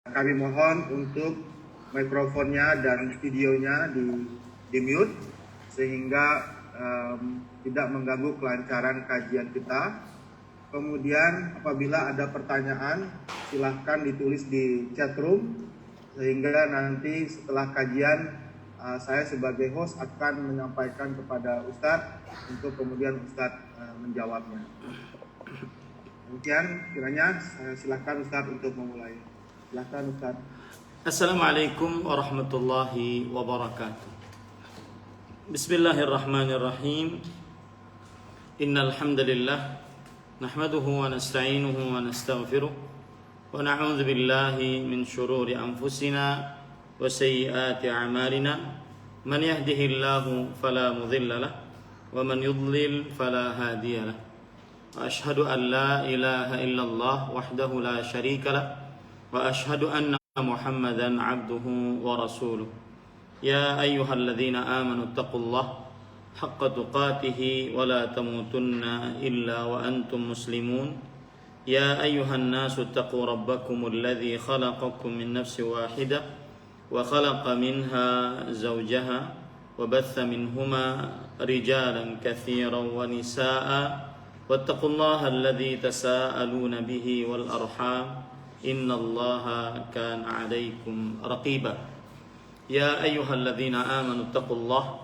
Kami mohon untuk mikrofonnya dan videonya di mute sehingga tidak mengganggu kelancaran kajian kita. Kemudian apabila ada pertanyaan silahkan ditulis di chat room sehingga nanti setelah kajian saya sebagai host akan menyampaikan kepada Ustadz untuk kemudian Ustadz menjawabnya. Demikian kiranya silahkan Ustadz untuk memulai. Silahkan Ustaz. Assalamualaikum warahmatullahi wabarakatuh. Bismillahirrahmanirrahim. Innal hamdalillah nahmaduhu wa nasta'inuhu wa nastaghfiruh wa na'udzu billahi min shururi anfusina wa sayyiati a'malina. Man yahdihillahu fala mudilla lahu wa man yudlil fala hadiya lahu. Ashhadu an la ilaha illallah wahdahu la syarika lahu wa ashhadu anna Muhammadan abduhu wa rasuluh. Ya ayyuhalladzina amanu taqullaha haqqa tuqatih wa la tamutunna illa wa antum muslimun. Ya ayyuhan nasu taqu rabbakumul ladzi khalaqakum min nafsin wahidah wa khalaqa minha zawjaha wa batha minhuma rijalan katsiran wa nisaa'a wattaqullaha alladzi tasaaluna bihi wal arham innallaha kana 'alaikum raqiba. Ya ayyuhalladzina amanu taqullaha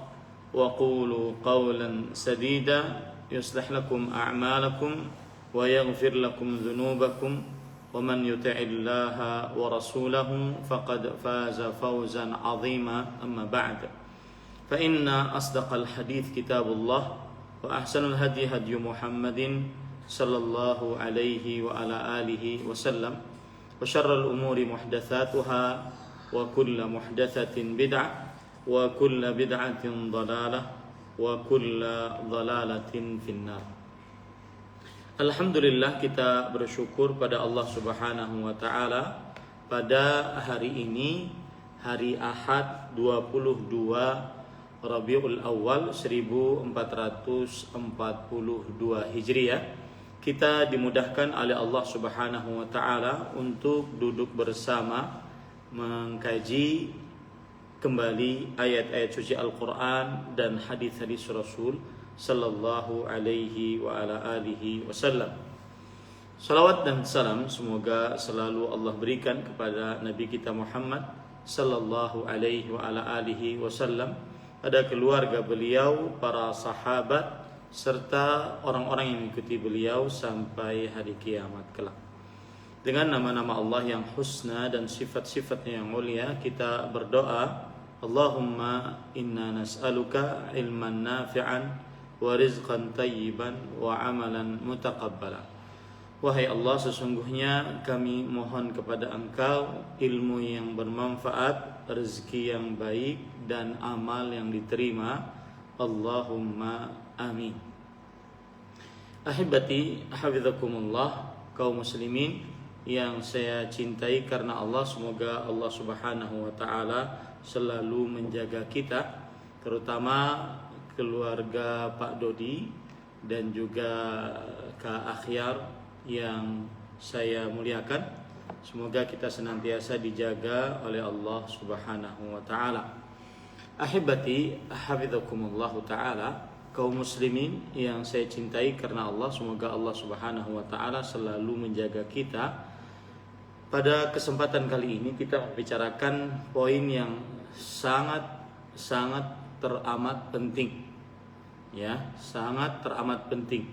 wa qulu qawlan sadida yuslih lakum a'malakum wa yaghfir lakum dhunubakum wa man yuti'illaha wa rasulahu faqad faza fawzan 'azima. Amma ba'd, fa inna asdaqal hadits kitabullah wa ahsanul hadi hadyu Muhammadin sallallahu alaihi wa ala alihi wasallam wa syarrul umuri muhdatsatuha wa kullu muhdatsatin bid'ah wa kullu bid'atin dhalalah wa kullu dhalalatin finnar. Alhamdulillah, kita bersyukur pada Allah Subhanahu wa taala pada hari ini, hari Ahad 22 Rabiul Awal 1442 Hijriah, kita dimudahkan oleh Allah Subhanahu wa taala untuk duduk bersama mengkaji kembali ayat-ayat suci Al-Qur'an dan hadis-hadis Rasul sallallahu alaihi wa ala alihi wasallam. Salawat dan salam semoga selalu Allah berikan kepada Nabi kita Muhammad sallallahu alaihi wa ala alihi wasallam, pada keluarga beliau, para sahabat, serta orang-orang yang mengikuti beliau sampai hari kiamat kelak. Dengan nama-nama Allah yang husna dan sifat-sifatnya yang mulia, kita berdoa, Allahumma inna nas'aluka ilman nafi'an wa rizqan tayyiban wa amalan mutaqabbala. Wahai Allah, sesungguhnya kami mohon kepada Engkau ilmu yang bermanfaat, rezeki yang baik, dan amal yang diterima. Allahumma amin. Ahibati hafizakumullah, kaum muslimin yang saya cintai karena Allah, semoga Allah Subhanahu wa taala selalu menjaga kita, terutama keluarga Pak Dodi dan juga Kak Akhyar yang saya muliakan. Semoga kita senantiasa dijaga oleh Allah Subhanahu wa taala. Ahibati hafizakumullah taala, kaum muslimin yang saya cintai karena Allah, semoga Allah Subhanahu wa taala selalu menjaga kita. Pada kesempatan kali ini kita membicarakan poin yang sangat teramat penting. Ya, sangat teramat penting.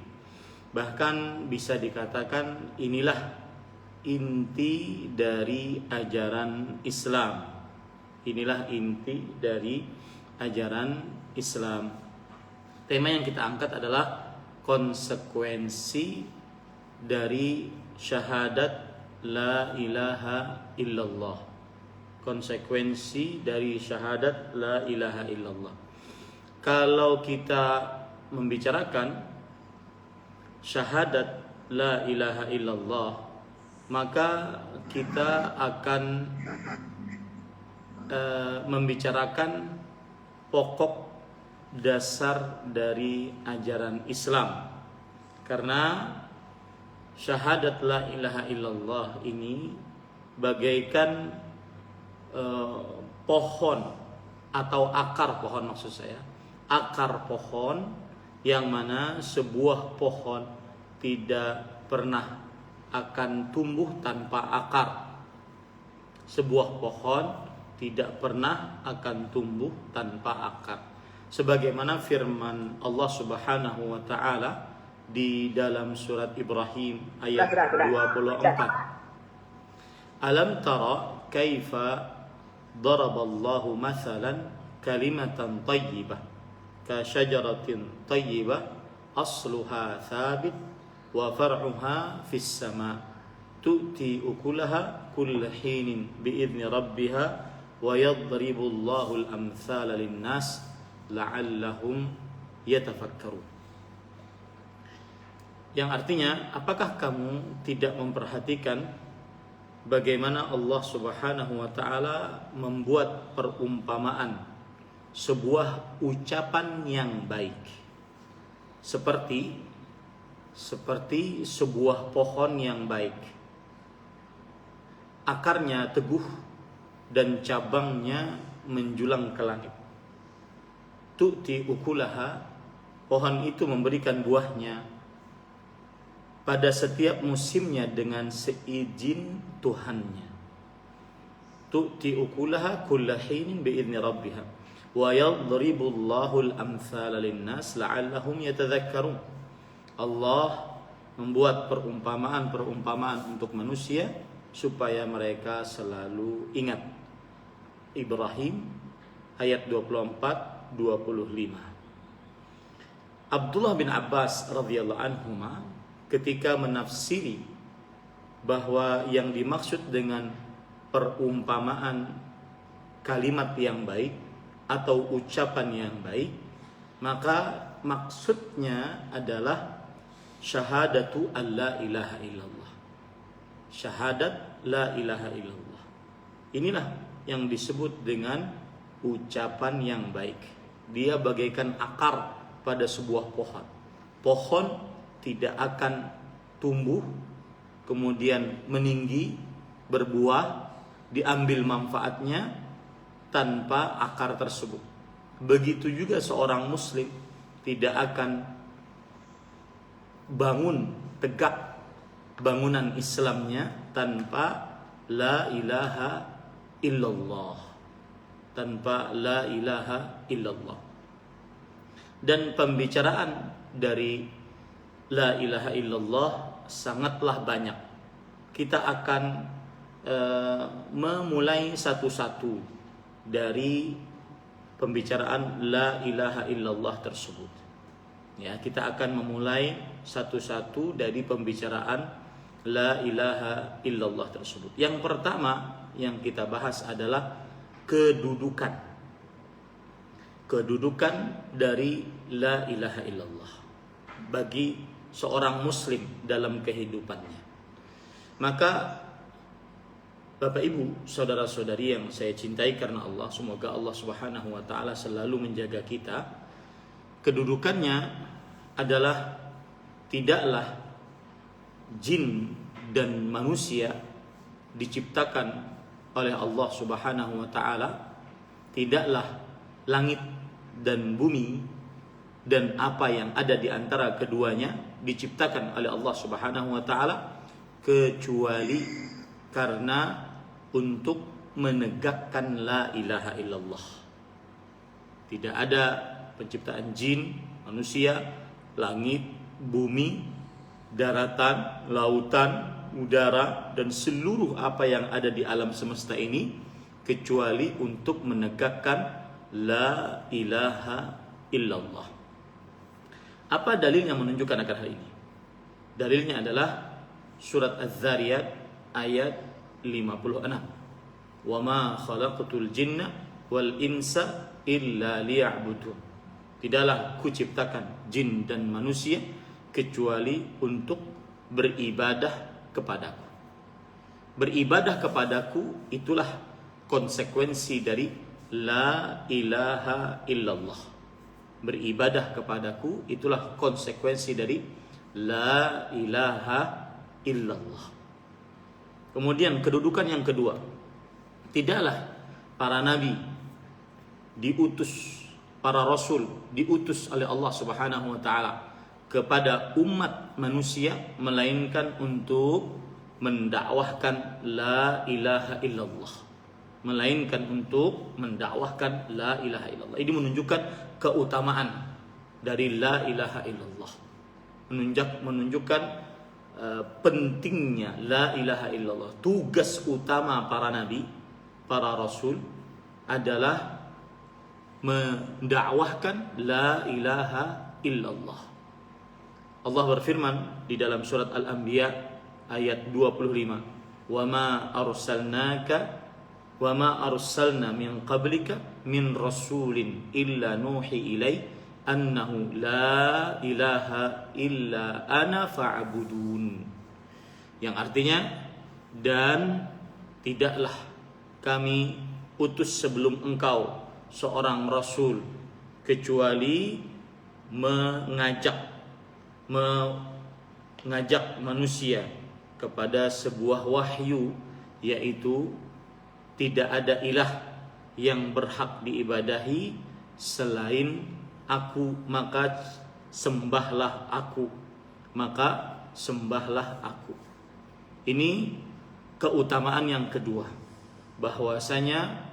Bahkan bisa dikatakan inilah inti dari ajaran Islam. Inilah inti dari ajaran Islam. Tema yang kita angkat adalah konsekuensi dari syahadat la ilaha illallah. Konsekuensi dari syahadat la ilaha illallah. Kalau kita membicarakan syahadat la ilaha illallah, maka kita akan membicarakan pokok dasar dari ajaran Islam. Karena syahadat la ilaha illallah ini bagaikan pohon atau akar pohon, maksud saya akar pohon, yang mana sebuah pohon tidak pernah akan tumbuh tanpa akar. Sebuah pohon tidak pernah akan tumbuh tanpa akar. Sebagaimana firman Allah Subhanahu wa taala di dalam surat Ibrahim ayat 24. Alam tara kaifa daraballahu mathalan kalimatan thayyibah ka syajaratin thayyibah asluha thabit wa far'uha fis sama' tu'ti ukulaha kulla hinin bi'idzni rabbiha wa yadribu Allahu al-amthala lin-nas la'allahum yatafakkarun. Yang artinya, apakah kamu tidak memperhatikan bagaimana Allah Subhanahu wa taala membuat perumpamaan sebuah ucapan yang baik seperti sebuah pohon yang baik, akarnya teguh dan cabangnya menjulang ke langit. Tu'ti ukulaha, pohon itu memberikan buahnya pada setiap musimnya dengan seizin Tuhannya. Tu'ti ukulaha kulla hinin bi'idzni rabbiha wa yadribullahu al-amthala lin-nas la'allahum yatadhakkarun. Allah membuat perumpamaan-perumpamaan untuk manusia supaya mereka selalu ingat. Ibrahim ayat 24-25. Abdullah bin Abbas radhiyallahu anhuma ketika menafsiri bahwa yang dimaksud dengan perumpamaan kalimat yang baik atau ucapan yang baik, maka maksudnya adalah syahadatu alla ilaha illallah. Syahadat la ilaha illallah. Inilah yang disebut dengan ucapan yang baik. Dia bagaikan akar pada sebuah pohon. Pohon tidak akan tumbuh, kemudian meninggi, berbuah, diambil manfaatnya tanpa akar tersebut. Begitu juga seorang muslim tidak akan bangun tegak bangunan Islamnya tanpa la ilaha illallah. Tanpa la ilaha illallah. Dan pembicaraan dari la ilaha illallah sangatlah banyak. Kita akan memulai satu-satu dari pembicaraan la ilaha illallah tersebut. Ya, kita akan memulai satu-satu dari pembicaraan la ilaha illallah tersebut. Yang pertama yang kita bahas adalah kedudukan dari la ilaha illallah bagi seorang muslim dalam kehidupannya. Maka Bapak Ibu, saudara-saudari yang saya cintai karena Allah, semoga Allah Subhanahu wa taala selalu menjaga kita. Kedudukannya adalah tidaklah jin dan manusia diciptakan oleh Allah Subhanahu wa taala, tidaklah langit dan bumi dan apa yang ada di antara keduanya diciptakan oleh Allah Subhanahu wa taala kecuali karena untuk menegakkan la ilaha illallah. Tidak ada penciptaan jin, manusia, langit, bumi, daratan, lautan, udara, dan seluruh apa yang ada di alam semesta ini kecuali untuk menegakkan la ilaha illallah. Apa dalil yang menunjukkan akan hal ini? Dalilnya adalah surat Az-Zariyat ayat 56. Wa ma khalaqtul jinna wal insa illa liya'budun. Tidaklah kuciptakan jin dan manusia kecuali untuk beribadah kepadaku. Beribadah kepadaku itulah konsekuensi dari la ilaha illallah. Beribadah kepadaku itulah konsekuensi dari la ilaha illallah. Kemudian kedudukan yang kedua, tidaklah para nabi diutus, para rasul diutus oleh Allah Subhanahu wa taala kepada umat manusia melainkan untuk mendakwahkan la ilaha illallah. Melainkan untuk mendakwahkan la ilaha illallah. Ini menunjukkan keutamaan dari la ilaha illallah. Menunjukkan pentingnya la ilaha illallah. Tugas utama para nabi, para rasul adalah mendakwahkan la ilaha illallah. Allah berfirman di dalam surat Al-Anbiya ayat 25, "Wa ma arsalna min qablika min rasulin illa nuhi ilai annahu la ilaha illa ana fa'budun." Yang artinya, dan tidaklah kami utus sebelum engkau seorang rasul kecuali mengajak manusia kepada sebuah wahyu, yaitu tidak ada ilah yang berhak diibadahi selain aku, maka sembahlah aku. Ini keutamaan yang kedua, bahwasanya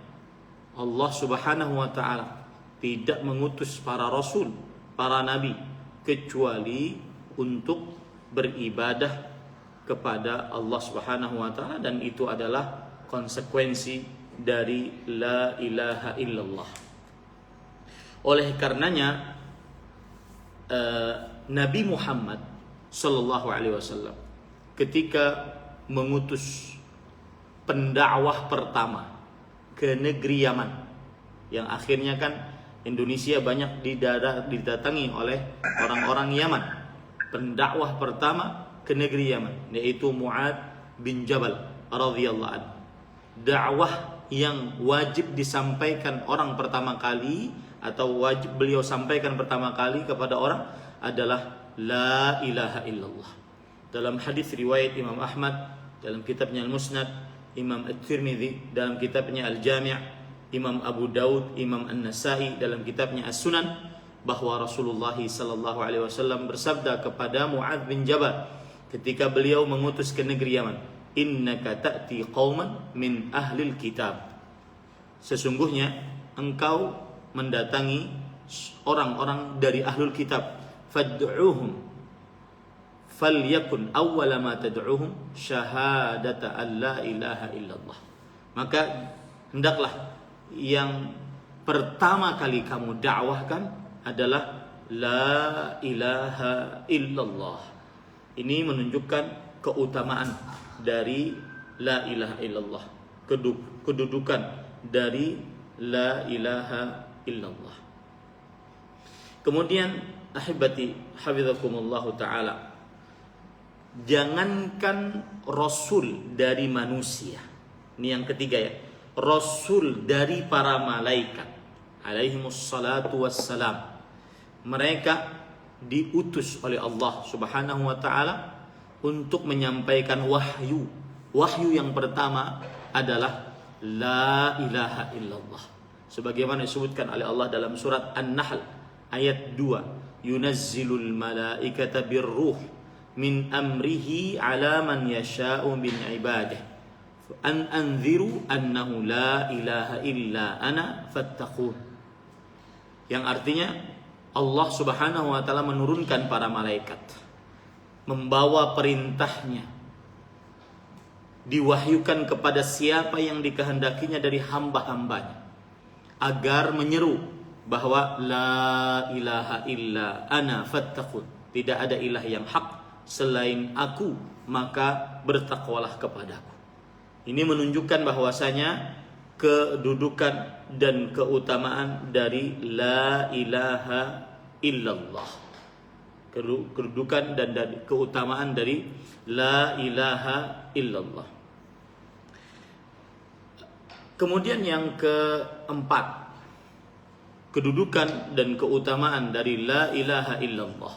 Allah Subhanahu wa taala tidak mengutus para rasul, para nabi kecuali untuk beribadah kepada Allah Subhanahu wa taala, dan itu adalah konsekuensi dari la ilaha illallah. Oleh karenanya Nabi Muhammad sallallahu alaihi wasallam ketika mengutus pendakwah pertama ke negeri Yaman, yang akhirnya kan Indonesia banyak didatangi oleh orang-orang Yaman. Pendakwah pertama ke negeri Yaman yaitu Mu'adz bin Jabal radhiyallahu anhu. Dakwah yang wajib disampaikan orang pertama kali, atau wajib beliau sampaikan pertama kali kepada orang adalah la ilaha illallah. Dalam hadis riwayat Imam Ahmad dalam kitabnya Al-Musnad, Imam At-Tirmidzi dalam kitabnya Al-Jami', Imam Abu Daud, Imam An-Nasai dalam kitabnya As-Sunan, bahwa Rasulullah sallallahu alaihi wasallam bersabda kepada Mu'adz bin Jabal ketika beliau mengutus ke negeri Yaman, "Innaka ta'ti qauman min ahlil kitab." Sesungguhnya engkau mendatangi orang-orang dari ahlul kitab. Fad'uhum falyakun awwala ma tad'uhum syahadata an la ilaha illallah. Maka hendaklah yang pertama kali kamu dakwahkan adalah la ilaha illallah. Ini menunjukkan keutamaan dari la ilaha illallah, kedudukan dari la ilaha illallah. Kemudian ahibati hafizakumullah taala, jangankan rasul dari manusia, ini yang ketiga ya, rasul dari para malaikat alaihimus salatu wassalam, mereka diutus oleh Allah Subhanahu wa taala untuk menyampaikan wahyu. Wahyu yang pertama adalah la ilaha illallah, sebagaimana disebutkan oleh Allah dalam surat An-Nahl ayat 2, yunazzilul malaikata birruh min amrihi ala man yasha'u min ibadihi an anziru annahu la ilaha illa ana fattaqun. Yang artinya Allah Subhanahu wa taala menurunkan para malaikat membawa perintahnya, diwahyukan kepada siapa yang dikehendakinya dari hamba-hambanya, agar menyeru bahwa la ilaha illa ana fattaqun, tidak ada ilah yang hak selain aku, maka bertakwalah kepadaku. Ini menunjukkan bahwasanya kedudukan dan keutamaan dari la ilaha illallah, kedudukan dan keutamaan dari la ilaha illallah. Kemudian yang keempat, kedudukan dan keutamaan dari la ilaha illallah,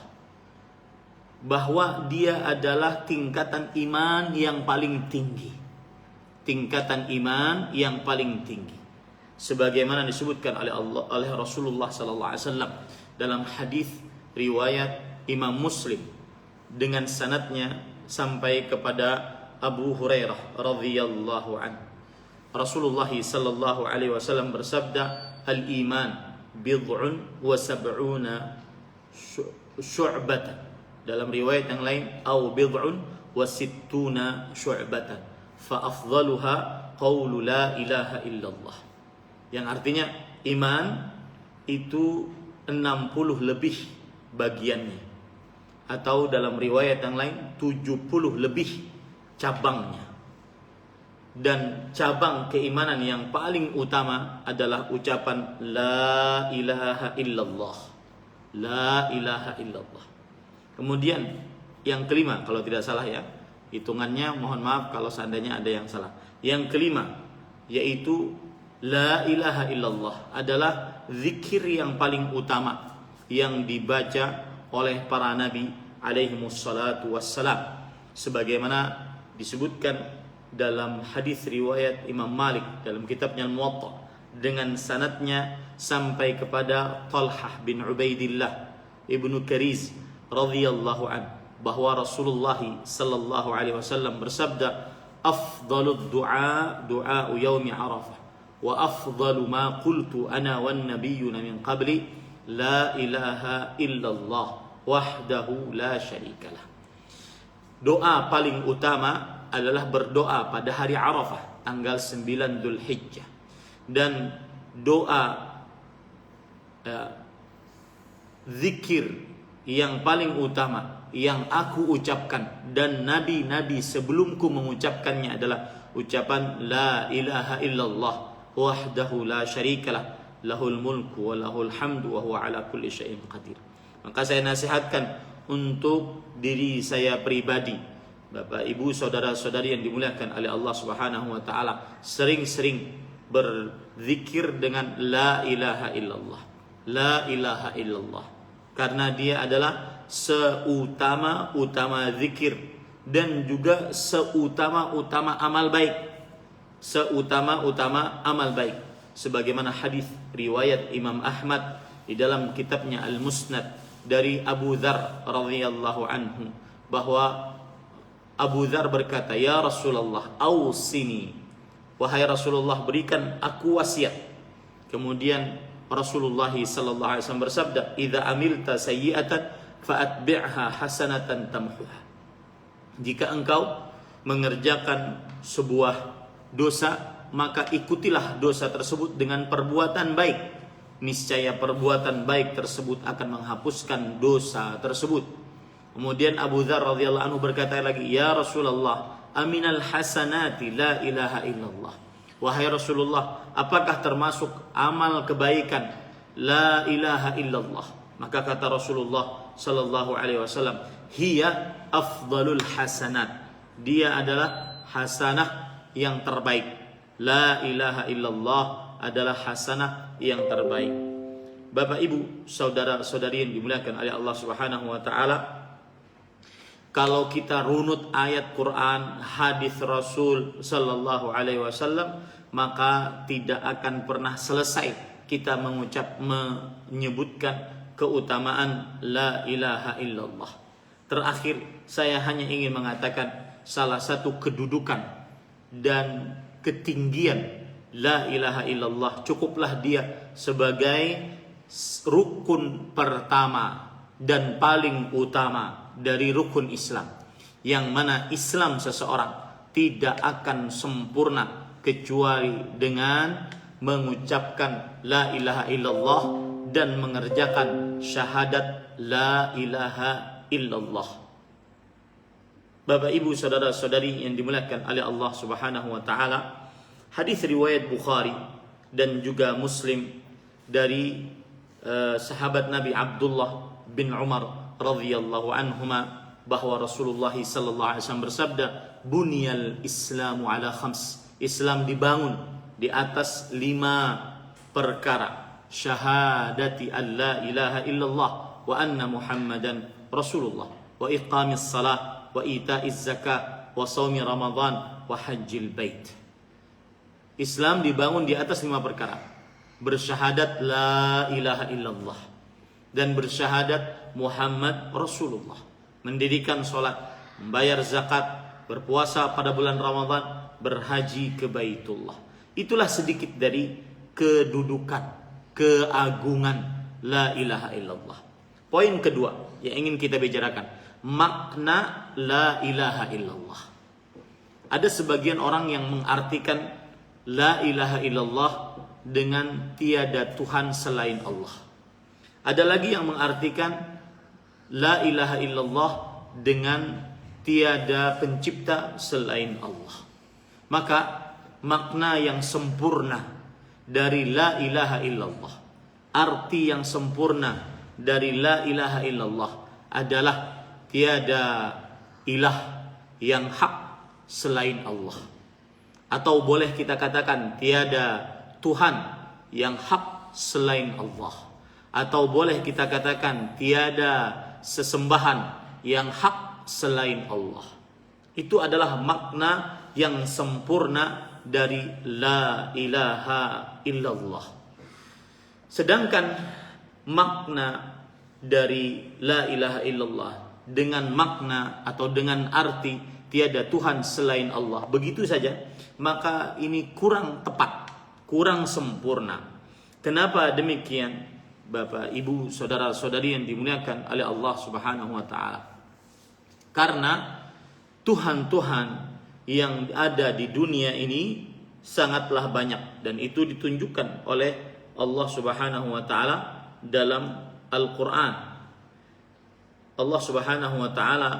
bahwa dia adalah tingkatan iman yang paling tinggi. tingkatan iman yang paling tinggi. Sebagaimana disebutkan oleh Rasulullah sallallahu alaihi wasallam dalam hadis riwayat Imam Muslim dengan sanadnya sampai kepada Abu Hurairah radhiyallahu anhu. Rasulullah sallallahu alaihi wasallam bersabda, "Al-iman bid'un wa sab'una syu'batan." Dalam riwayat yang lain, "Au bid'un wa sittuna syu'batan, fa afdaluha qaulu la ilaha illallah." Yang artinya iman itu 60 lebih bagiannya, atau dalam riwayat yang lain 70 lebih cabangnya. Dan cabang keimanan yang paling utama adalah ucapan la ilaha illallah. La ilaha illallah. Kemudian yang kelima, kalau tidak salah ya, hitungannya mohon maaf kalau seandainya ada yang salah. Yang kelima yaitu la ilaha illallah adalah zikir yang paling utama yang dibaca oleh para nabi alaihi wassalatu wassalam, sebagaimana disebutkan dalam hadis riwayat Imam Malik dalam kitabnya Al-Muwatta dengan sanadnya sampai kepada Talhah bin Ubaidillah ibnu Kariz radhiyallahu an, bahwa Rasulullah sallallahu alaihi wasallam bersabda, "Afdhalud du'a du'a yaumi Arafah, wa afdalu ma qultu ana wan nabiyyuna min qabli la ilaha illallah wahdahu la syarikalah." Doa paling utama adalah berdoa pada hari Arafah tanggal 9 Dzulhijjah, dan doa zikir yang paling utama yang aku ucapkan dan nabi-nabi sebelumku mengucapkannya adalah ucapan la ilaha illallah wahdahu la syarikalah lahul mulku wa lahul hamdu wa huwa ala kulli syai'in qadir. Maka saya nasihatkan untuk diri saya pribadi, Bapak, Ibu, saudara-saudari yang dimuliakan oleh Allah Subhanahu wa taala, sering-sering berzikir dengan la ilaha illallah. La ilaha illallah. Karena dia adalah seutama-utama zikir dan juga seutama-utama amal baik. Seutama-utama amal baik. Sebagaimana hadis riwayat Imam Ahmad di dalam kitabnya Al-Musnad dari Abu Dzar radhiyallahu anhu, bahwa Abu Dzar berkata, "Ya Rasulullah, ausini." Wahai Rasulullah, berikan aku wasiat. Kemudian Rasulullah sallallahu alaihi wasallam bersabda, "Idza amilta sayyi'atan fa'atbi'ha hasanatan tamhuha." Jika engkau mengerjakan sebuah dosa, maka ikutilah dosa tersebut dengan perbuatan baik. Niscaya perbuatan baik tersebut akan menghapuskan dosa tersebut. Kemudian Abu Dzar radhiyallahu anhu berkata lagi, "Ya Rasulullah, aminal hasanati la ilaha illallah." Wahai Rasulullah, apakah termasuk amal kebaikan la ilaha illallah? Maka kata Rasulullah sallallahu alaihi wasallam, "Hiya afdalul hasanat." Dia adalah hasanah yang terbaik. La ilaha illallah adalah hasanah yang terbaik. Bapak, Ibu, saudara-saudari yang dimuliakan oleh Allah Subhanahu wa taala, kalau kita runut ayat Quran, hadis Rasul sallallahu alaihi wasallam, maka tidak akan pernah selesai kita menyebutkan keutamaan la ilaha illallah. Terakhir, saya hanya ingin mengatakan salah satu kedudukan dan ketinggian la ilaha illallah, cukuplah dia sebagai rukun pertama dan paling utama dari rukun Islam, yang mana Islam seseorang tidak akan sempurna kecuali dengan mengucapkan la ilaha illallah dan mengerjakan syahadat la ilaha illallah. Bapak, Ibu, saudara-saudari yang dimuliakan oleh Allah Subhanahu wa taala, hadis riwayat Bukhari dan juga Muslim dari sahabat Nabi Abdullah bin Umar radhiyallahu anhuma, bahwa Rasulullah sallallahu alaihi wasallam bersabda, "Bunyal Islamu ala khams." Islam dibangun di atas 5 perkara. Syahadati an la ilaha illallah wa anna Muhammadan Rasulullah, wa iqamis salah, wa ita'iz zakah, wa shaumi Ramadan, wa hajjil bait. Islam dibangun di atas 5 perkara. Bersyahadat la ilaha illallah dan bersyahadat Muhammad Rasulullah. Mendirikan sholat, membayar zakat, berpuasa pada bulan Ramadan, berhaji ke Baitullah. Itulah sedikit dari kedudukan, keagungan la ilaha illallah. Poin kedua yang ingin kita bicarakan, makna la ilaha illallah. Ada sebagian orang yang mengartikan la ilaha illallah dengan tiada Tuhan selain Allah. Ada lagi yang mengartikan la ilaha illallah dengan tiada pencipta selain Allah. Maka makna yang sempurna dari la ilaha illallah, arti yang sempurna dari la ilaha illallah adalah tiada ilah yang hak selain Allah. Atau boleh kita katakan tiada Tuhan yang hak selain Allah. Atau boleh kita katakan tiada sesembahan yang hak selain Allah. Itu adalah makna yang sempurna dari la ilaha illallah. Sedangkan makna dari la ilaha illallah dengan makna atau dengan arti tiada Tuhan selain Allah begitu saja, maka ini kurang tepat, kurang sempurna. Kenapa demikian? Bapak, Ibu, saudara-saudari yang dimuliakan oleh Allah Subhanahu wa taala. Karena Tuhan-Tuhan yang ada di dunia ini sangatlah banyak, dan itu ditunjukkan oleh Allah Subhanahu wa taala dalam Al-Qur'an. Allah Subhanahu wa taala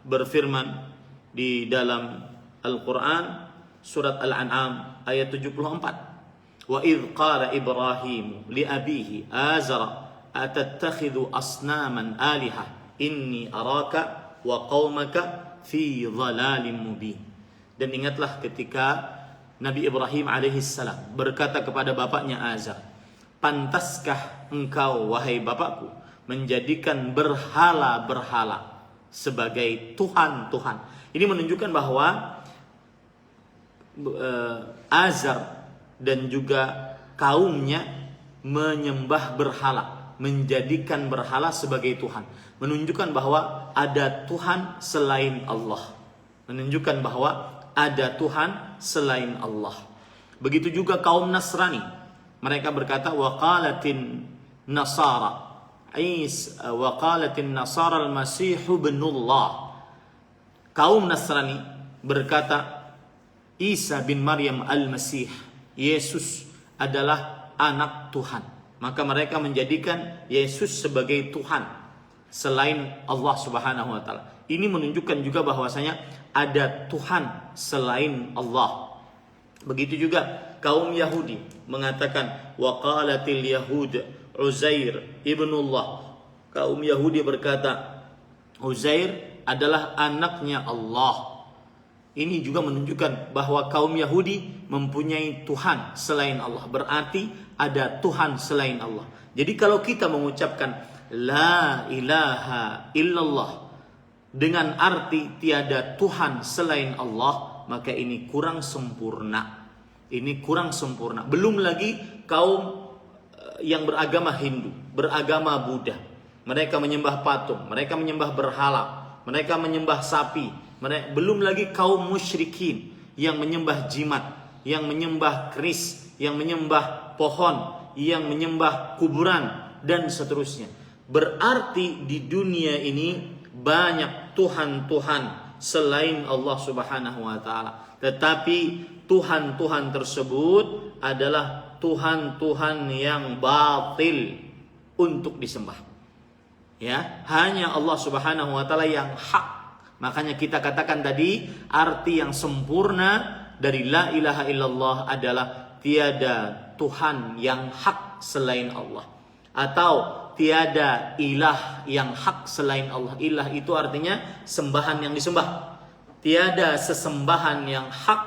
berfirman di dalam Al-Qur'an surat Al-An'am ayat 74. Wa idh qala Ibrahim li abihi Azara atattakhidhu asnaman aliha inni araka wa qaumaka fi dhalalin mubin. Dan ingatlah ketika Nabi Ibrahim alaihissalam berkata kepada bapaknya Azar, pantaskah engkau wahai bapakku menjadikan berhala-berhala sebagai Tuhan-Tuhan. Ini menunjukkan bahwa Azar dan juga kaumnya menyembah berhala, menjadikan berhala sebagai Tuhan, menunjukkan bahwa ada Tuhan selain Allah, menunjukkan bahwa ada Tuhan selain Allah. Begitu juga kaum Nasrani, mereka berkata waqalatin Nasara waqalatin Nasara al-Masih ibnullah. Kaum Nasrani berkata Isa bin Maryam al-Masih, Yesus adalah anak Tuhan. Maka mereka menjadikan Yesus sebagai Tuhan selain Allah Subhanahu wa taala. Ini menunjukkan juga bahwasanya ada Tuhan selain Allah. Begitu juga kaum Yahudi mengatakan waqalatil yahud Uzair ibnullah. Kaum Yahudi berkata Uzair adalah anaknya Allah. Ini juga menunjukkan bahwa kaum Yahudi mempunyai Tuhan selain Allah. Berarti ada Tuhan selain Allah. Jadi kalau kita mengucapkan la ilaha illallah dengan arti tiada Tuhan selain Allah, maka ini kurang sempurna. Ini kurang sempurna. Belum lagi kaum yang beragama Hindu, beragama Buddha. Mereka menyembah patung, mereka menyembah berhala, mereka menyembah sapi. Belum lagi kaum musyrikin yang menyembah jimat, yang menyembah keris, yang menyembah pohon, yang menyembah kuburan, dan seterusnya. Berarti di dunia ini banyak Tuhan-Tuhan selain Allah Subhanahu wa taala. Tetapi Tuhan-Tuhan tersebut adalah Tuhan-Tuhan yang batil untuk disembah. Ya, hanya Allah Subhanahu wa taala yang hak. Makanya kita katakan tadi arti yang sempurna dari la ilaha illallah adalah tiada Tuhan yang hak selain Allah, atau tiada ilah yang hak selain Allah. Ilah itu artinya sembahan yang disembah. Tiada sesembahan yang hak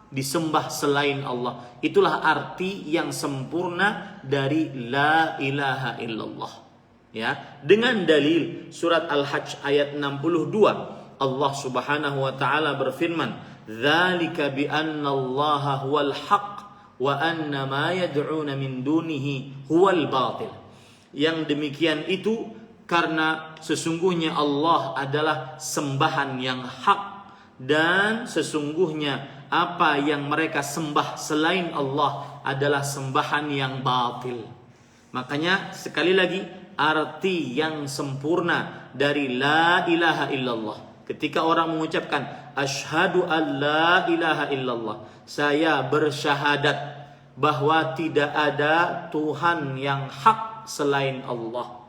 disembah selain Allah. Itulah arti yang sempurna dari la ilaha illallah. Ya, dengan dalil surat Al-Hajj ayat 62. Allah Subhanahu wa taala berfirman, "Dzalika bi anna Allaha huwal haqq wa anna ma yad'una min dunihi huwal batil. Yang demikian itu karena sesungguhnya Allah adalah sembahan yang hak dan sesungguhnya apa yang mereka sembah selain Allah adalah sembahan yang batil. Makanya sekali lagi arti yang sempurna dari la ilaha illallah, ketika orang mengucapkan asyhadu an la ilaha illallah, saya bersyahadat bahwa tidak ada Tuhan yang hak selain Allah.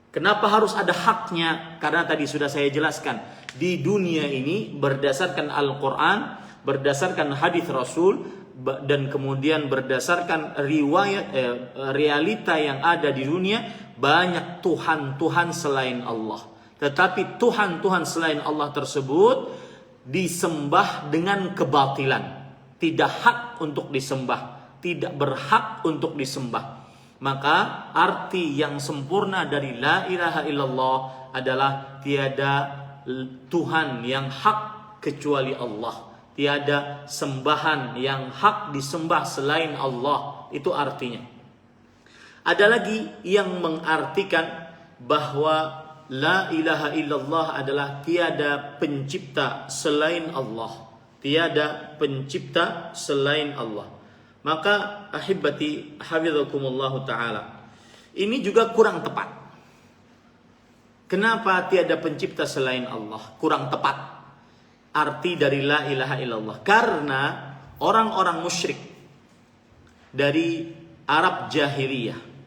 Kenapa harus ada haknya? Karena tadi sudah saya jelaskan, di dunia ini berdasarkan Al-Quran, berdasarkan hadis Rasul, dan kemudian berdasarkan realita yang ada di dunia, banyak Tuhan-Tuhan selain Allah. Tetapi Tuhan-Tuhan selain Allah tersebut disembah dengan kebatilan, tidak hak untuk disembah, tidak berhak untuk disembah. Maka arti yang sempurna dari la ilaha illallah adalah tiada Tuhan yang hak kecuali Allah, tiada sembahan yang hak disembah selain Allah. Itu artinya. Ada lagi yang mengartikan bahwa la ilaha illallah adalah tiada pencipta selain Allah, tiada pencipta selain Allah. Maka ahibati hafizakumullahu ta'ala, ini juga kurang tepat. Kenapa tiada pencipta selain Allah? Kurang tepat arti dari la ilaha illallah. Karena orang-orang musyrik dari Arab jahiliyah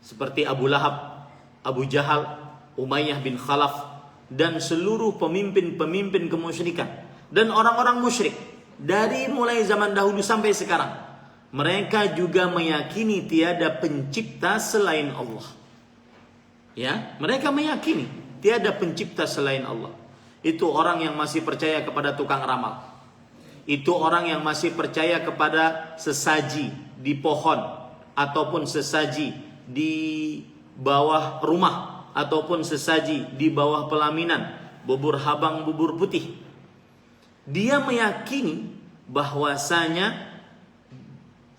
seperti Abu Lahab, Abu Jahal, Umayyah bin Khalaf, dan seluruh pemimpin-pemimpin kemusyrikan dan orang-orang musyrik dari mulai zaman dahulu sampai sekarang, mereka juga meyakini tiada pencipta selain Allah. Ya, mereka meyakini tiada pencipta selain Allah. Itu orang yang masih percaya kepada tukang ramal. Itu orang yang masih percaya kepada sesaji di pohon ataupun sesaji di bawah rumah ataupun sesaji di bawah pelaminan, bubur habang, bubur putih. Dia meyakini bahwasanya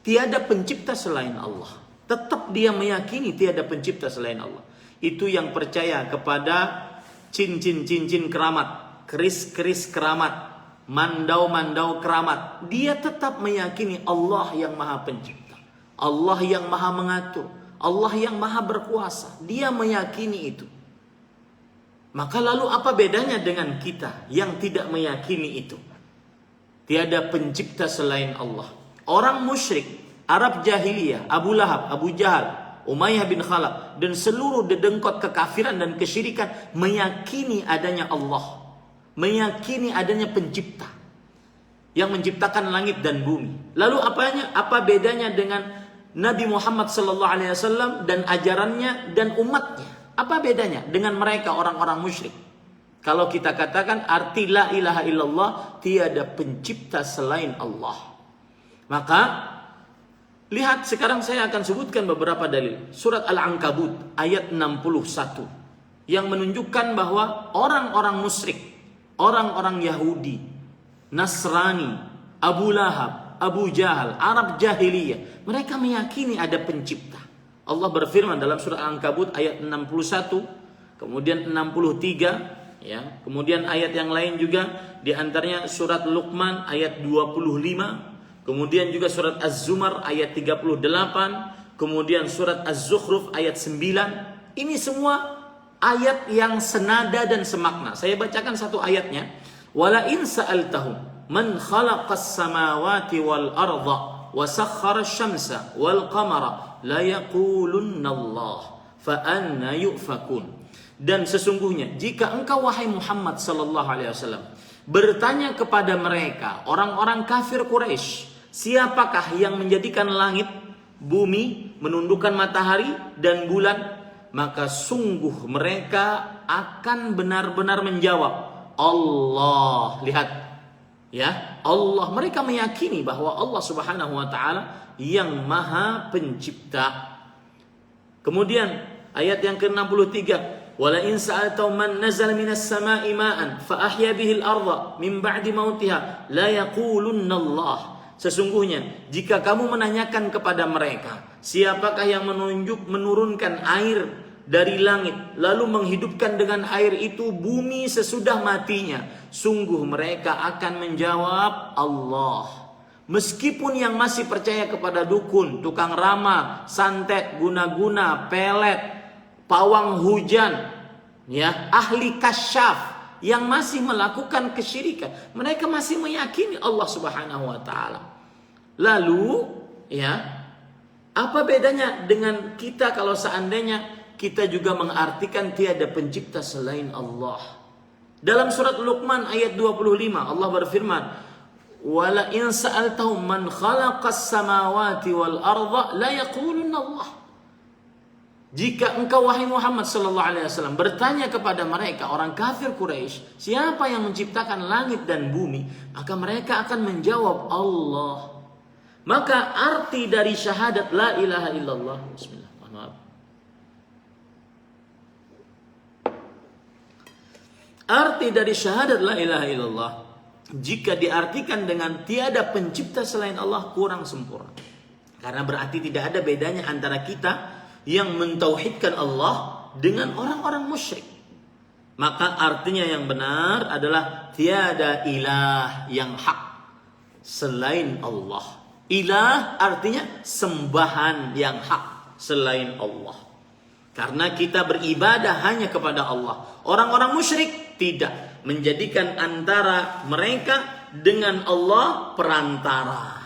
tiada pencipta selain Allah. Tetap dia meyakini tiada pencipta selain Allah. Itu yang percaya kepada cincin-cincin keramat, keris-keris keramat, mandau-mandau keramat. Dia tetap meyakini Allah yang maha pencipta, Allah yang maha mengatur, Allah yang maha berkuasa. Dia meyakini itu. Maka lalu apa bedanya dengan kita yang tidak meyakini itu? Tiada pencipta selain Allah. Orang musyrik Arab jahiliyah, Abu Lahab, Abu Jahal, Umayyah bin Khalaf, dan seluruh dedengkot kekafiran dan kesyirikan meyakini adanya Allah, meyakini adanya pencipta yang menciptakan langit dan bumi. Lalu apa bedanya dengan Nabi Muhammad SAW dan ajarannya dan umatnya? Apa bedanya dengan mereka orang-orang musyrik? Kalau kita katakan arti la ilaha illallah, tiada pencipta selain Allah. Maka lihat, sekarang saya akan sebutkan beberapa dalil. Surat Al-Ankabut ayat 61 yang menunjukkan bahwa orang-orang musyrik, orang-orang Yahudi, Nasrani, Abu Lahab, Abu Jahal, Arab jahiliyah, mereka meyakini ada pencipta. Allah berfirman dalam surat Al-Ankabut ayat 61, kemudian 63, ya. Kemudian ayat yang lain juga, di antaranya surat Luqman ayat 25, kemudian juga surat Az-Zumar ayat 38, kemudian surat Az-Zukhruf ayat 9. Ini semua ayat yang senada dan semakna. Saya bacakan satu ayatnya. Wala in sa'altahum man khalaqas samawati wal arda wa sakhkhara asy-syamsa wal qamara la yaqulunna Allah fa anna yufakun. Dan sesungguhnya jika engkau wahai Muhammad sallallahu alaihi wasallam bertanya kepada mereka orang-orang kafir Quraisy, siapakah yang menjadikan langit, bumi, menundukkan matahari dan bulan? Maka sungguh mereka akan benar-benar menjawab, Allah. Lihat, ya, Allah. Mereka meyakini bahwa Allah Subhanahu wa taala yang Maha Pencipta. Kemudian ayat yang ke-63, wala in sa'altahum man nazala minas sama'i ma'an fa ahya bihi al-ardha min ba'di mautiha la yaqulunna Allah. Sesungguhnya jika kamu menanyakan kepada mereka, siapakah yang menurunkan air dari langit lalu menghidupkan dengan air itu bumi sesudah matinya, sungguh mereka akan menjawab Allah. Meskipun yang masih percaya kepada dukun, tukang ramal, santet, guna-guna, pelet, pawang hujan, ya, ahli kasyaf yang masih melakukan kesyirikan, mereka masih meyakini Allah Subhanahu wa taala. Lalu, ya, apa bedanya dengan kita kalau seandainya kita juga mengartikan tiada pencipta selain Allah? Dalam surat Luqman ayat 25 Allah berfirman, "Wala in sa'altahum man khalaqas samawati wal arda la yaqulunna Allah." Jika engkau wahai Muhammad sallallahu alaihi wasallam bertanya kepada mereka orang kafir Quraisy, siapa yang menciptakan langit dan bumi, maka mereka akan menjawab Allah. Maka arti dari syahadat la ilaha illallah, bismillah, maaf. Arti dari syahadat la ilaha illallah jika diartikan dengan tiada pencipta selain Allah kurang sempurna. Karena berarti tidak ada bedanya antara kita yang mentauhidkan Allah dengan orang-orang musyrik. Maka artinya yang benar adalah tiada ilah yang hak selain Allah. Ilah artinya sembahan yang hak selain Allah. Karena kita beribadah hanya kepada Allah. Orang-orang musyrik tidak, menjadikan antara mereka dengan Allah perantara.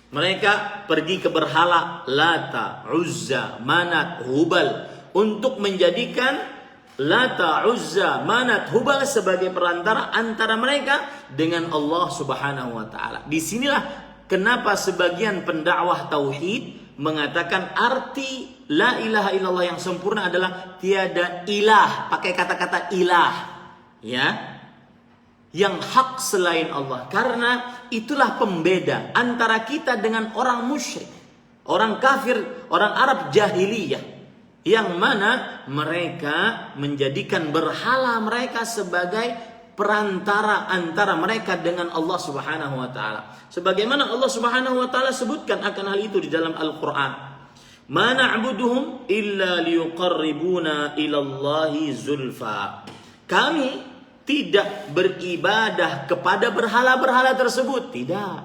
Mereka pergi ke berhala Lata, Uzza, Manat, Hubal untuk menjadikan Lata, Uzza, Manat, Hubal sebagai perantara antara mereka dengan Allah Subhanahu wa taala. Disinilah kenapa sebagian pendakwah tauhid mengatakan arti la ilaha illallah yang sempurna adalah tiada ilah, pakai kata-kata ilah, ya, yang hak selain Allah. Karena itulah pembeda antara kita dengan orang musyrik, orang kafir, orang Arab jahiliyah, yang mana mereka menjadikan berhala mereka sebagai perantara antara mereka dengan Allah Subhanahu wa taala. Sebagaimana Allah Subhanahu wa taala sebutkan akan hal itu di dalam Al-Qur'an. Ma na'buduhum illa liyuqarribuna ilallahi zulfa. Kami tidak beribadah kepada berhala-berhala tersebut, tidak.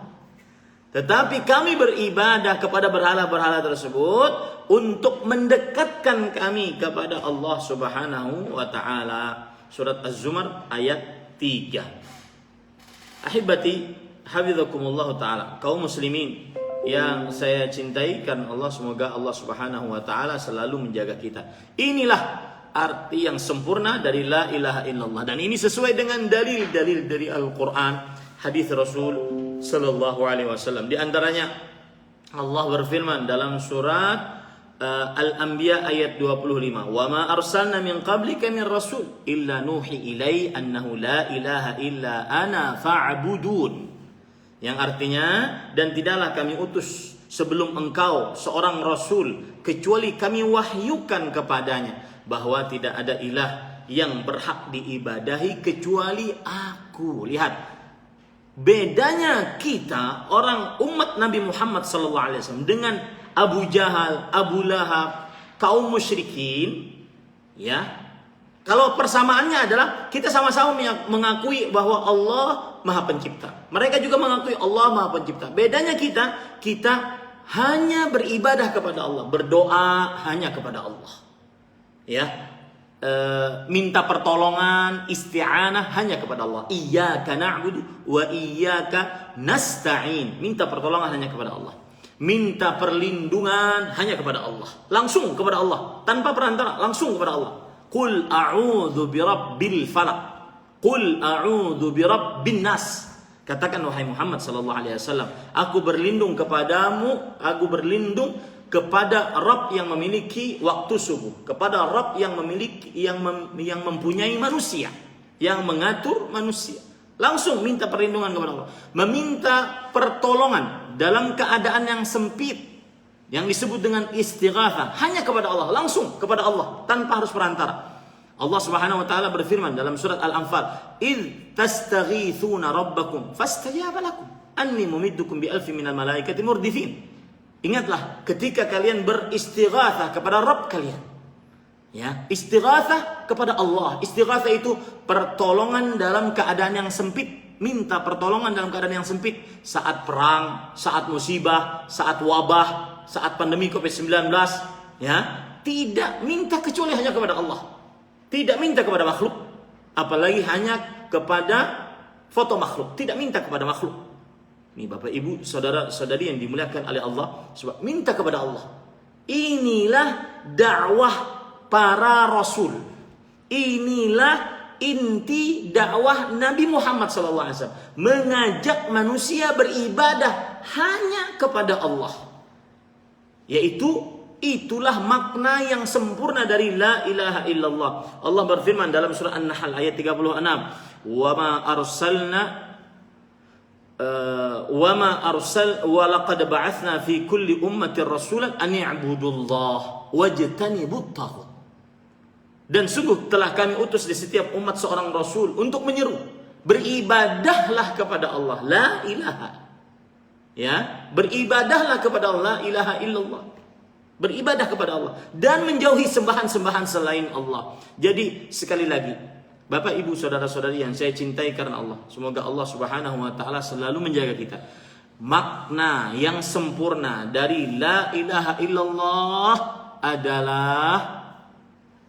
Tetapi kami beribadah kepada berhala-berhala tersebut untuk mendekatkan kami kepada Allah Subhanahu wa taala. Surat Az-Zumar ayat 3. Ahibati hafizakumullah taala, kaum muslimin yang saya cintai karena Allah, semoga Allah Subhanahu wa taala selalu menjaga kita. Inilah arti yang sempurna dari la ilaha illallah, dan ini sesuai dengan dalil-dalil dari Al-Qur'an, hadis Rasul sallallahu alaihi wasallam. Di antaranya Allah berfirman dalam surat Al-Anbiya ayat 25, "Wa ma arsalna min qablika min rasul illa nuhi ilai annahu la ilaha illa ana fa'budun." Yang artinya, dan tidaklah kami utus sebelum engkau seorang rasul kecuali kami wahyukan kepadanya bahwa tidak ada ilah yang berhak diibadahi kecuali aku. Lihat bedanya kita orang umat Nabi Muhammad SAW dengan Abu Jahal, Abu Lahab, kaum musyrikin, ya. Kalau persamaannya adalah kita sama-sama mengakui bahwa Allah Maha Pencipta. Mereka juga mengakui Allah Maha Pencipta. Bedanya kita hanya beribadah kepada Allah, berdoa hanya kepada Allah. Ya. Minta pertolongan, isti'anah hanya kepada Allah. Iyyaka na'budu wa iyyaka nasta'in. Minta pertolongan hanya kepada Allah. Minta perlindungan hanya kepada Allah. Langsung kepada Allah, tanpa perantara, langsung kepada Allah. Qul a'udzu birabbil falaq. Qul a'udzu birabbin nas. Katakan wahai Muhammad sallallahu alaihi wasallam, aku berlindung kepadamu, aku berlindung kepada Rabb yang memiliki waktu subuh, kepada Rabb yang memiliki yang mempunyai manusia, yang mengatur manusia. Langsung minta perlindungan kepada Allah, meminta pertolongan dalam keadaan yang sempit yang disebut dengan istighatsah, hanya kepada Allah, langsung kepada Allah tanpa harus perantara. Allah Subhanahu wa taala berfirman dalam surat Al-Anfal, "Idz tastaghitsuna rabbakum fastajaba lakum." anni mumiddukum bi alfi minal malaikati murdifin. Ingatlah ketika kalian beristighatsah kepada Rabb kalian. Ya, istighatsah kepada Allah. Istighatsah itu pertolongan dalam keadaan yang sempit. Minta pertolongan dalam keadaan yang sempit. Saat perang, saat musibah, saat wabah, saat pandemi COVID-19. Ya, tidak minta kecuali hanya kepada Allah. Tidak minta kepada makhluk. Apalagi hanya kepada foto makhluk. Tidak minta kepada makhluk. Ini Bapak Ibu, saudara-saudari yang dimuliakan oleh Allah. Sebab minta kepada Allah. Inilah dakwah para rasul. Inilah inti dakwah Nabi Muhammad SAW. Mengajak manusia beribadah hanya kepada Allah. Itulah makna yang sempurna dari la ilaha illallah. Allah berfirman dalam surah An-Nahl ayat 36. Wa laqad ba'atsna fi kulli ummatin rasulan an i'budullaha wajtanibut taghut. Dan sungguh telah kami utus di setiap umat seorang rasul untuk menyeru, beribadahlah kepada Allah, la ilaha. Ya, beribadahlah kepada Allah, la ilaha illallah. Beribadah kepada Allah dan menjauhi sembahan-sembahan selain Allah. Jadi sekali lagi, Bapak Ibu saudara-saudari yang saya cintai karena Allah, semoga Allah Subhanahu wa taala selalu menjaga kita. Makna yang sempurna dari la ilaha illallah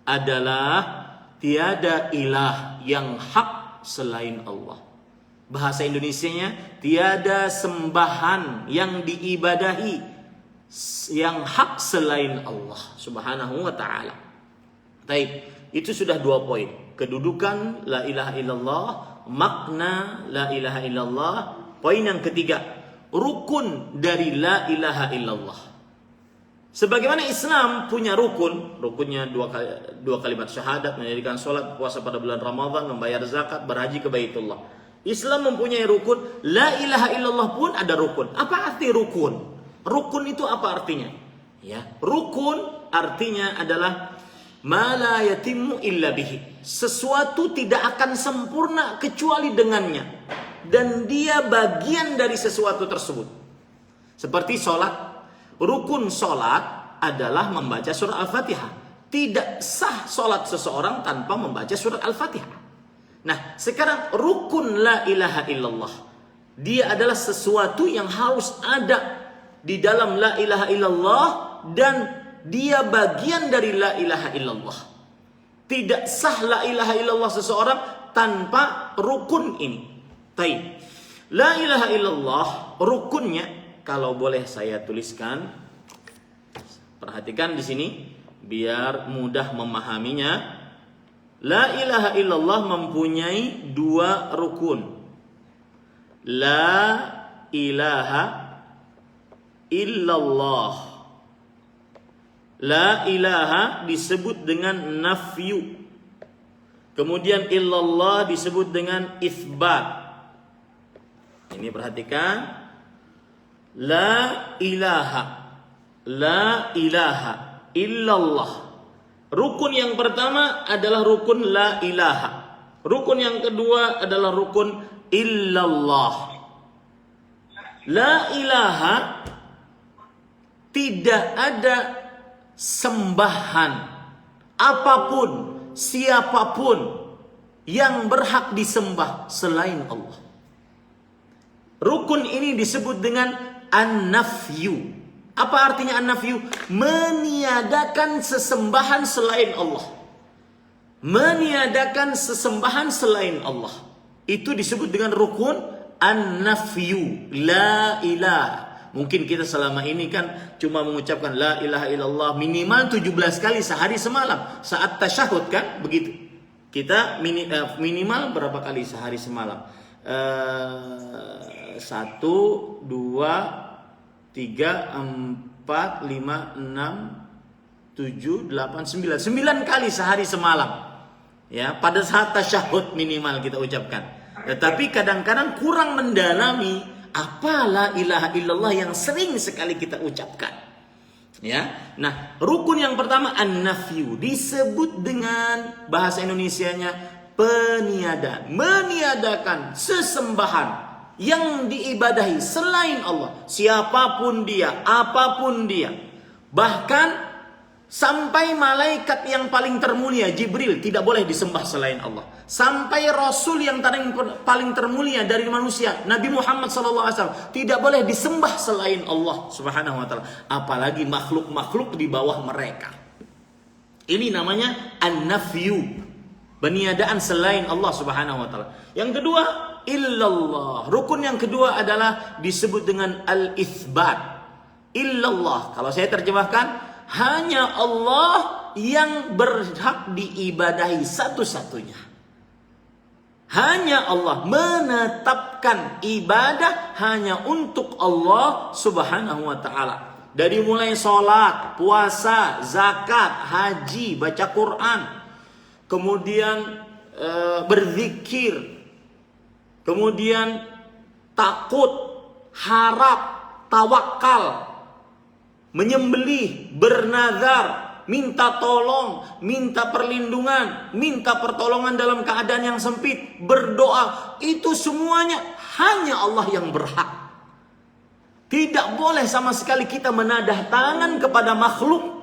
adalah tiada ilah yang hak selain Allah. Bahasa Indonesianya, tiada sembahan yang diibadahi yang hak selain Allah Subhanahu wa ta'ala. Taib, itu sudah 2 poin. Kedudukan la ilaha illallah, makna la ilaha illallah. Poin yang ketiga, rukun dari la ilaha illallah. Sebagaimana Islam punya rukunnya 2 kalimat syahadat, mendirikan sholat, puasa pada bulan Ramadan, membayar zakat, berhaji ke Baitullah. Islam mempunyai rukun, la ilaha illallah pun ada rukun. Apa arti rukun? Rukun itu apa artinya? Ya, rukun artinya adalah ma la yatimmu illa bihi. Sesuatu tidak akan sempurna kecuali dengannya. Dan dia bagian dari sesuatu tersebut. Seperti sholat. Rukun sholat adalah membaca surah Al-Fatihah. Tidak sah sholat seseorang tanpa membaca surah Al-Fatihah. Nah, sekarang rukun la ilaha illallah. Dia adalah sesuatu yang harus ada di dalam la ilaha illallah dan dia bagian dari la ilaha illallah. Tidak sah la ilaha illallah seseorang tanpa rukun ini. Taib. La ilaha illallah rukunnya, kalau boleh saya tuliskan, perhatikan di sini biar mudah memahaminya. La ilaha illallah mempunyai 2 rukun. La ilaha illallah. La ilaha disebut dengan nafyu. Kemudian illallah disebut dengan itsbat. Ini perhatikan. La ilaha illallah. Rukun yang pertama adalah rukun la ilaha. Rukun yang kedua adalah rukun illallah. La ilaha, tidak ada sembahan apapun, siapapun yang berhak disembah selain Allah. Rukun ini disebut dengan an-nafyu. Apa artinya an-nafyu? Meniadakan sesembahan selain Allah. Meniadakan sesembahan selain Allah. Itu disebut dengan rukun an-nafyu. La ilaha. Mungkin kita selama ini kan cuma mengucapkan la ilaha illallah minimal 17 kali sehari semalam. Saat tasyahud kan begitu. Kita minimal berapa kali sehari semalam? 1, 2, 3, 4, 5, 6, 7, 8, 9. 9 kali sehari semalam. Ya, pada saat tasyahud minimal kita ucapkan. Tetapi kadang-kadang kurang mendalami apa la ilaha illallah yang sering sekali kita ucapkan. Ya. Nah, rukun yang pertama an-nafyu disebut dengan bahasa Indonesianya peniadaan, meniadakan sesembahan yang diibadahi selain Allah, siapapun dia, apapun dia, bahkan sampai malaikat yang paling termulia Jibril tidak boleh disembah selain Allah, sampai Rasul yang paling termulia dari manusia Nabi Muhammad SAW tidak boleh disembah selain Allah Subhanahu wa taala, apalagi makhluk-makhluk di bawah mereka. Ini namanya an-nafyu, peniadaan selain Allah Subhanahu wa taala. Yang kedua, illallah. Rukun yang kedua adalah disebut dengan al-itsbat. Illallah, kalau saya terjemahkan, hanya Allah yang berhak diibadahi satu-satunya. Hanya Allah, menetapkan ibadah hanya untuk Allah Subhanahu wa taala. Dari mulai sholat, puasa, zakat, haji, baca Quran, kemudian berzikir, kemudian takut, harap, tawakal, menyembelih, bernazar, minta tolong, minta perlindungan, minta pertolongan dalam keadaan yang sempit, berdoa, itu semuanya hanya Allah yang berhak. Tidak boleh sama sekali kita menadah tangan kepada makhluk,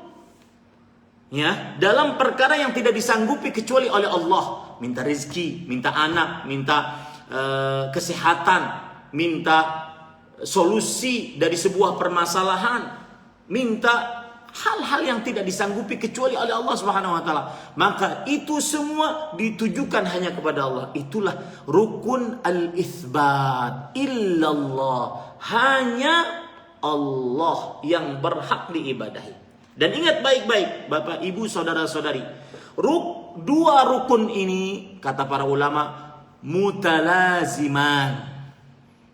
ya, dalam perkara yang tidak disanggupi kecuali oleh Allah. Minta rezeki, minta anak, minta kesehatan, minta solusi dari sebuah permasalahan, minta hal-hal yang tidak disanggupi kecuali oleh Allah Subhanahu wa taala. Maka itu semua ditujukan hanya kepada Allah. Itulah rukun al-itsbat. Illallah, hanya Allah yang berhak diibadahi. Dan ingat baik-baik Bapak Ibu saudara-saudari, dua rukun ini kata para ulama mutalaziman.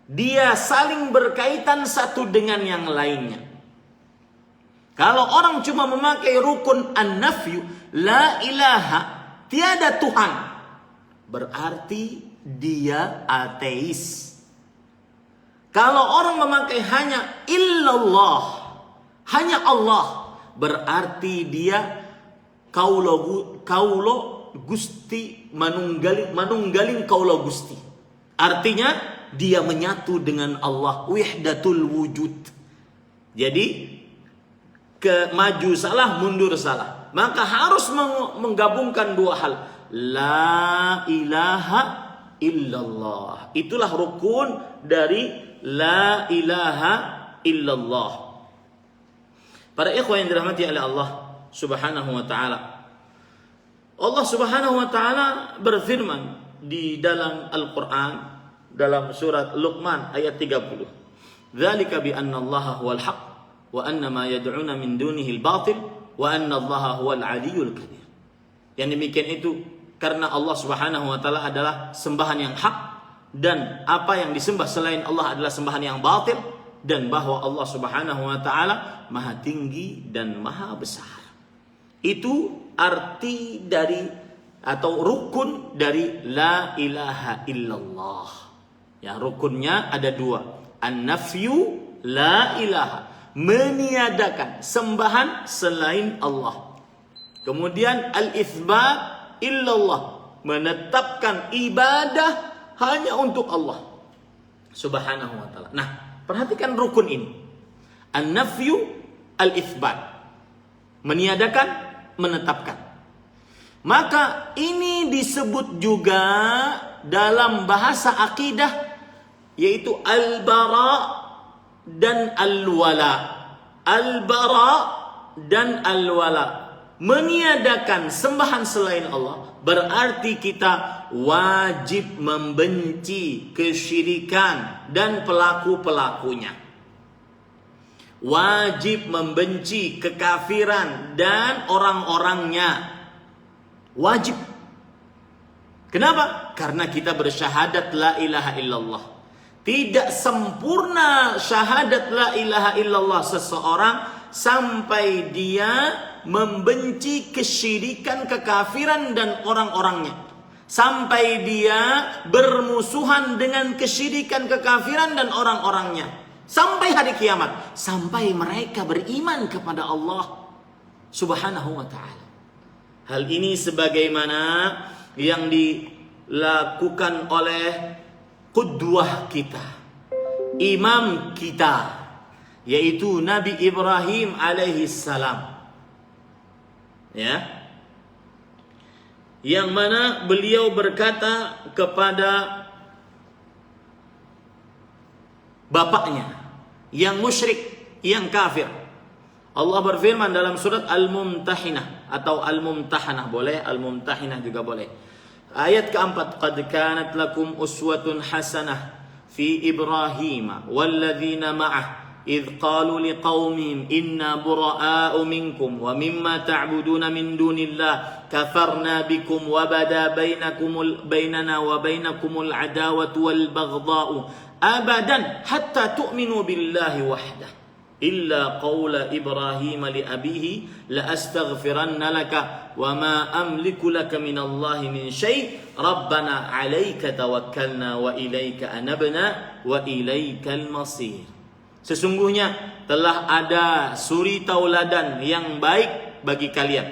Dia saling berkaitan satu dengan yang lainnya. Kalau orang cuma memakai rukun an-nafyu, la ilaha, tiada Tuhan, berarti dia ateis. Kalau orang memakai hanya illallah, hanya Allah, berarti dia kaulo gusti manunggalin kaulo gusti. Artinya dia menyatu dengan Allah, wahdatul wujud. Jadi maju salah, mundur salah. Maka harus menggabungkan dua hal. La ilaha illallah. Itulah rukun dari la ilaha illallah. Para ikhwan yang dirahmati oleh Allah Subhanahu wa taala. Allah Subhanahu wa taala berfirman di dalam Al-Qur'an dalam surat Luqman ayat 30. Dzalika bi anna Allaha huwal haqq wa anna ma yad'una min dunihi al-batil wa anna Allaha huwal 'aliyyul kabir. Yang demikian itu karena Allah Subhanahu wa taala adalah sembahan yang hak dan apa yang disembah selain Allah adalah sembahan yang batil, dan bahwa Allah Subhanahu wa taala Maha tinggi dan Maha besar. Itu arti dari atau rukun dari la ilaha illallah. Ya, rukunnya ada dua. An-nafyu, la ilaha, meniadakan sembahan selain Allah. Kemudian al-itsbat, illallah, menetapkan ibadah hanya untuk Allah Subhanahu wa taala. Nah, perhatikan rukun ini. An-nafyu, al-itsbat, meniadakan, menetapkan. Maka ini disebut juga dalam bahasa akidah yaitu al-bara dan al-wala. Al-bara dan al-wala, meniadakan sembahan selain Allah berarti kita wajib membenci kesyirikan dan pelaku-pelakunya. Wajib membenci kekafiran dan orang-orangnya. Wajib. Kenapa? Karena kita bersyahadat la ilaha illallah. Tidak sempurna syahadat la ilaha illallah seseorang sampai dia membenci kesyirikan, kekafiran dan orang-orangnya. Sampai dia bermusuhan dengan kesyirikan, kekafiran dan orang-orangnya. Sampai hari kiamat. Sampai mereka beriman kepada Allah Subhanahu wa ta'ala. Hal ini sebagaimana yang dilakukan oleh qudwah kita, imam kita, yaitu Nabi Ibrahim alaihi salam. Ya. Yang mana beliau berkata kepada bapaknya yang musyrik, yang kafir. Allah berfirman dalam surat Al-Mumtahinah atau Al-Mumtahanah boleh, Al-Mumtahinah juga boleh. Ayat keempat, qad kanat lakum uswatun hasanah fi Ibrahim walladzina ma'ah إذ قالوا لقومهم إنا براء منكم ومما تعبدون من دون الله كفرنا بكم وبدا بيننا وبينكم العداوة والبغضاء أبدا حتى تؤمنوا بالله وحده إلا قول إبراهيم لأبيه لأستغفرن لك وما أملك لك من الله من شيء ربنا عليك توكلنا وإليك أنبنا وإليك المصير. Sesungguhnya telah ada suri tauladan yang baik bagi kalian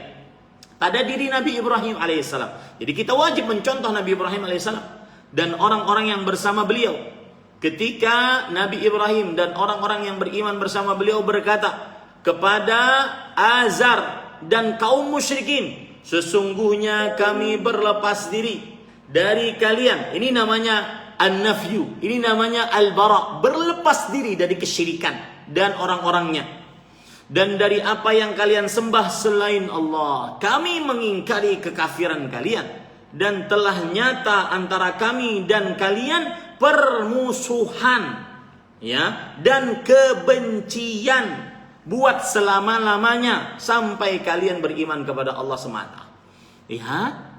pada diri Nabi Ibrahim alaihissalam. Jadi kita wajib mencontoh Nabi Ibrahim alaihissalam dan orang-orang yang bersama beliau. Ketika Nabi Ibrahim dan orang-orang yang beriman bersama beliau berkata kepada Azar dan kaum musyrikin, sesungguhnya kami berlepas diri dari kalian. Ini namanya An-Nafyu, ini namanya Al-Bara, berlepas diri dari kesyirikan dan orang-orangnya, dan dari apa yang kalian sembah selain Allah. Kami mengingkari kekafiran kalian dan telah nyata antara kami dan kalian permusuhan, ya, dan kebencian buat selama-lamanya sampai kalian beriman kepada Allah semata. Lihat,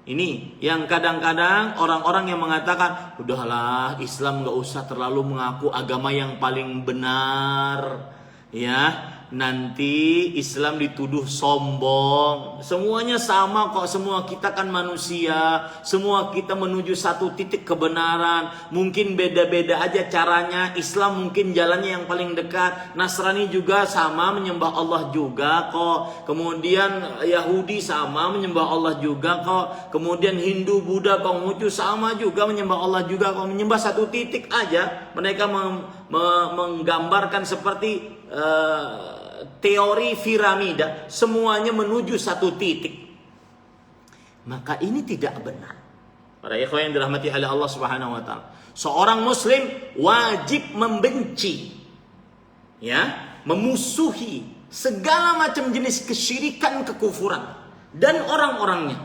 ini yang kadang-kadang orang-orang yang mengatakan, udahlah Islam gak usah terlalu mengaku agama yang paling benar, ya, nanti Islam dituduh sombong. Semuanya sama kok, semua kita kan manusia, semua kita menuju satu titik kebenaran. Mungkin beda-beda aja caranya. Islam mungkin jalannya yang paling dekat, Nasrani juga sama menyembah Allah juga kok, kemudian Yahudi sama menyembah Allah juga kok, kemudian Hindu, Buddha, Konghucu sama juga menyembah Allah juga kok. Menyembah satu titik aja. Mereka menggambarkan seperti teori piramida, semuanya menuju satu titik. Maka ini tidak benar. Para ikhwan yang dirahmati oleh Allah Subhanahu wa taala, seorang muslim wajib membenci, ya, memusuhi segala macam jenis kesyirikan, kekufuran dan orang-orangnya.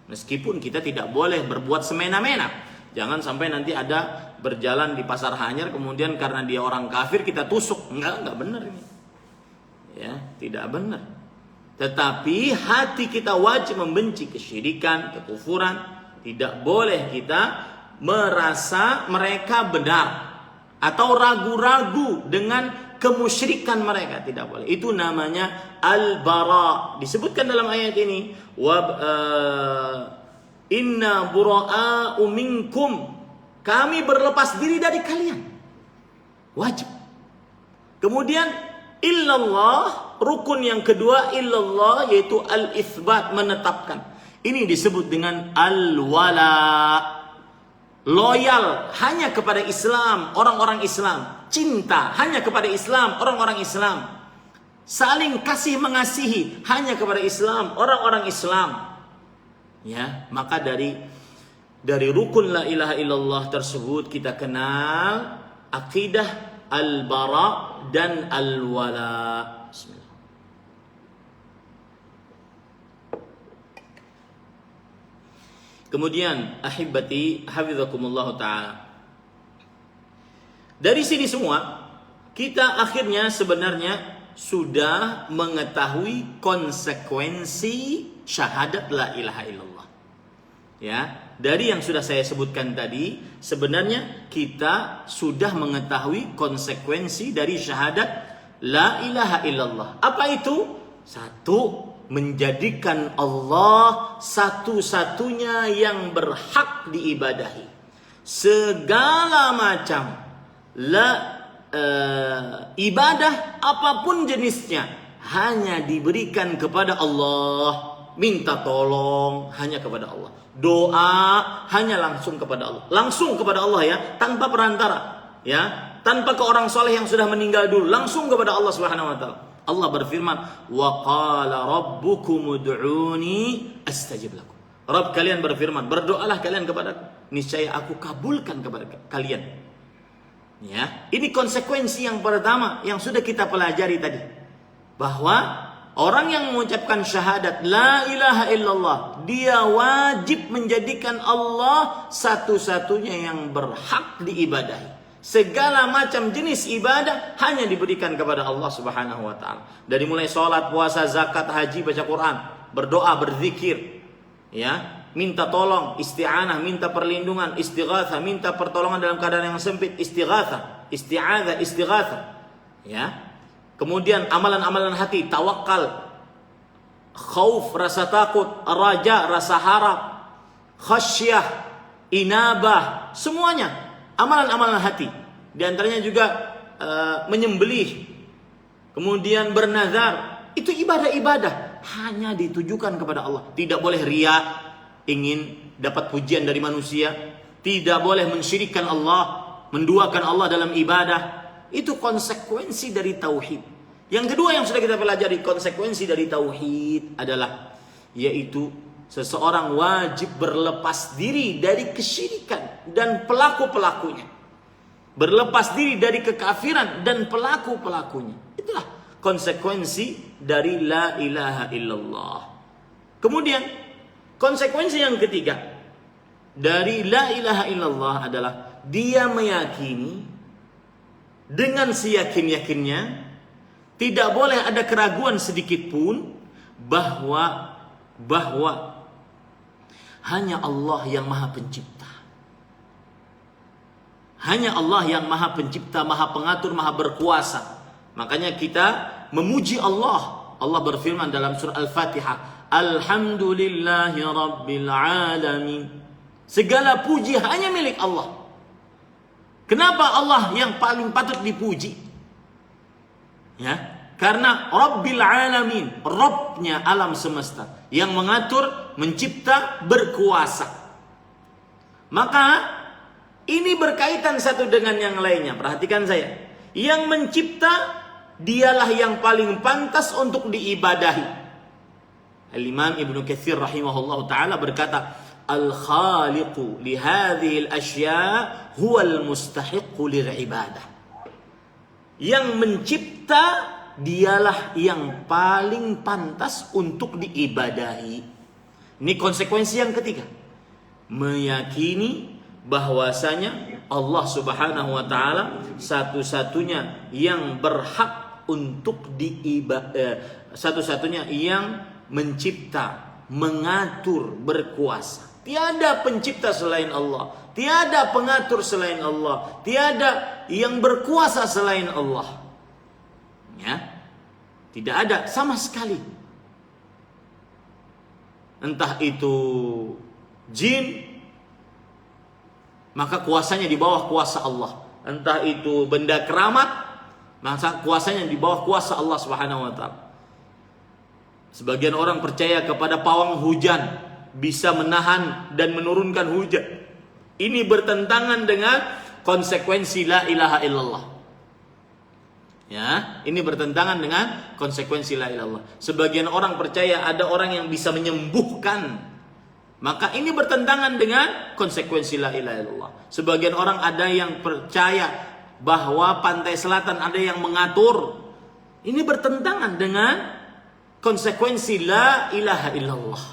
Meskipun kita tidak boleh berbuat semena-mena. Jangan sampai nanti ada berjalan di pasar Hanyar, kemudian karena dia orang kafir kita tusuk. Enggak benar ini. Ya, tidak benar. Tetapi hati kita wajib membenci kesyirikan, kekufuran. Tidak boleh kita merasa mereka benar atau ragu-ragu dengan kemusyrikan mereka, tidak boleh. Itu namanya al-bara. Disebutkan dalam ayat ini, inna bura'a'u minkum, kami berlepas diri dari kalian. Wajib. Kemudian illallah, rukun yang kedua illallah, yaitu al-itsbat, menetapkan. Ini disebut dengan al-wala, loyal hanya kepada Islam, orang-orang Islam. Cinta hanya kepada Islam, orang-orang Islam. Saling kasih mengasihi hanya kepada Islam, orang-orang Islam. Ya, maka dari rukun la ilaha illallah tersebut kita kenal akidah al-bara dan al-wala. Bismillah. Kemudian ahibati hafizakumullah ta'ala, dari sini semua kita akhirnya sebenarnya sudah mengetahui konsekuensi syahadat la ilaha illallah. Ya, dari yang sudah saya sebutkan tadi, sebenarnya kita sudah mengetahui konsekuensi dari syahadat la ilaha illallah. Apa itu? Satu, menjadikan Allah satu-satunya yang berhak diibadahi. Segala macam ibadah apapun jenisnya hanya diberikan kepada Allah. minta tolong hanya kepada Allah. Doa hanya langsung kepada Allah. Langsung kepada Allah ya, tanpa perantara, ya. Tanpa ke orang soleh yang sudah meninggal dulu, langsung kepada Allah Subhanahu wa taala. Allah berfirman, "Wa qala rabbukum ud'uni astajib lakum." Rabb kalian berfirman, berdoalah kalian kepadaku, niscaya aku kabulkan kepada kalian. Ya, ini konsekuensi yang pertama yang sudah kita pelajari tadi. Bahwa orang yang mengucapkan syahadat la ilaha illallah, dia wajib menjadikan Allah satu-satunya yang berhak diibadahi. Segala macam jenis ibadah hanya diberikan kepada Allah Subhanahu wa taala. Dari mulai salat, puasa, zakat, haji, baca Quran, berdoa, berzikir, ya, minta tolong, isti'anah, minta perlindungan, istighatsah, minta pertolongan dalam keadaan yang sempit, istighatsah, isti'adzah, istighatsah, ya. Kemudian amalan-amalan hati, tawakal, khauf, rasa takut, raja, rasa harap, khasyah, inabah, semuanya amalan-amalan hati. Di antaranya juga menyembelih, kemudian bernazar, itu ibadah-ibadah hanya ditujukan kepada Allah. Tidak boleh riya, ingin dapat pujian dari manusia, tidak boleh mensyirikkan Allah, menduakan Allah dalam ibadah. Itu konsekuensi dari tauhid. Yang kedua yang sudah kita pelajari, konsekuensi dari tauhid adalah yaitu seseorang wajib berlepas diri dari kesyirikan dan pelaku-pelakunya. Berlepas diri dari kekafiran dan pelaku-pelakunya. Itulah konsekuensi dari la ilaha illallah. Kemudian konsekuensi yang ketiga dari la ilaha illallah adalah dia meyakini dengan seyakin-yakinnya, tidak boleh ada keraguan sedikit pun bahwa hanya Allah yang Maha Pencipta. Hanya Allah yang Maha Pencipta, Maha Pengatur, Maha Berkuasa. Makanya kita memuji Allah. Allah berfirman dalam surah Al-Fatihah, Alhamdulillahi Rabbil Alamin. Segala puji hanya milik Allah. Kenapa Allah yang paling patut dipuji? Ya, karena Rabbil Alamin, Rabbnya alam semesta, yang mengatur, mencipta, berkuasa. Maka ini berkaitan satu dengan yang lainnya. Perhatikan saya. Yang mencipta dialah yang paling pantas untuk diibadahi. Al-Imam Ibnu Katsir rahimahullah taala berkata, Al-Khaliqu li hadhihi al-asya' huwa al-mustahiqqu lil-ibadah. Yang mencipta dialah yang paling pantas untuk diibadahi. Ini konsekuensi yang ketiga. Meyakini bahwasanya Allah Subhanahu wa taala satu-satunya yang berhak untuk satu-satunya yang mencipta, mengatur, berkuasa. Tiada pencipta selain Allah, tiada pengatur selain Allah, tiada yang berkuasa selain Allah. Ya. Tidak ada sama sekali. Entah itu jin, maka kuasanya di bawah kuasa Allah. Entah itu benda keramat, maka kuasanya di bawah kuasa Allah Subhanahu wa taala. Sebagian orang percaya kepada pawang hujan, bisa menahan dan menurunkan hujan. Ini bertentangan dengan konsekuensi la ilaha illallah. Ya, ini bertentangan dengan konsekuensi la ilaha illallah. Sebagian orang percaya ada orang yang bisa menyembuhkan, maka ini bertentangan dengan konsekuensi la ilaha illallah. Sebagian orang ada yang percaya bahwa pantai selatan ada yang mengatur. Ini bertentangan dengan konsekuensi la ilaha illallah.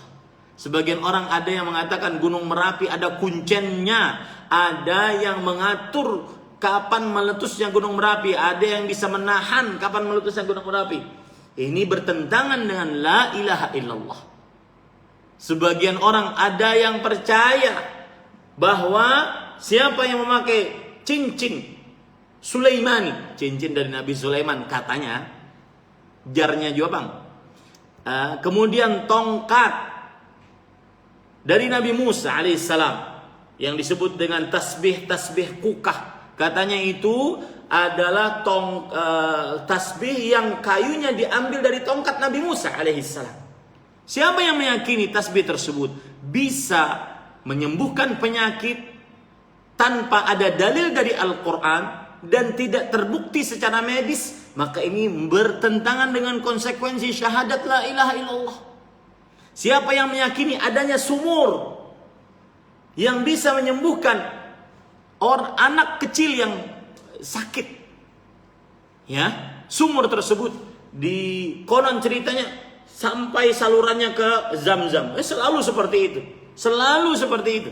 Sebagian orang ada yang mengatakan Gunung Merapi ada kuncennya, ada yang mengatur kapan meletusnya Gunung Merapi, ada yang bisa menahan kapan meletusnya Gunung Merapi. Ini bertentangan dengan la ilaha illallah. Sebagian orang ada yang percaya bahwa siapa yang memakai cincin Sulaimani, cincin dari Nabi Sulaiman katanya, jarnya juga bang. Kemudian tongkat dari Nabi Musa alaihissalam yang disebut dengan tasbih kukah, katanya itu adalah tasbih yang kayunya diambil dari tongkat Nabi Musa alaihissalam. Siapa yang meyakini tasbih tersebut bisa menyembuhkan penyakit tanpa ada dalil dari Al-Quran dan tidak terbukti secara medis, maka ini bertentangan dengan konsekuensi syahadat la ilaha illallah. Siapa yang meyakini adanya sumur yang bisa menyembuhkan orang anak kecil yang sakit, ya, sumur tersebut di konon ceritanya sampai salurannya ke Zam-Zam. Selalu seperti itu. Selalu seperti itu.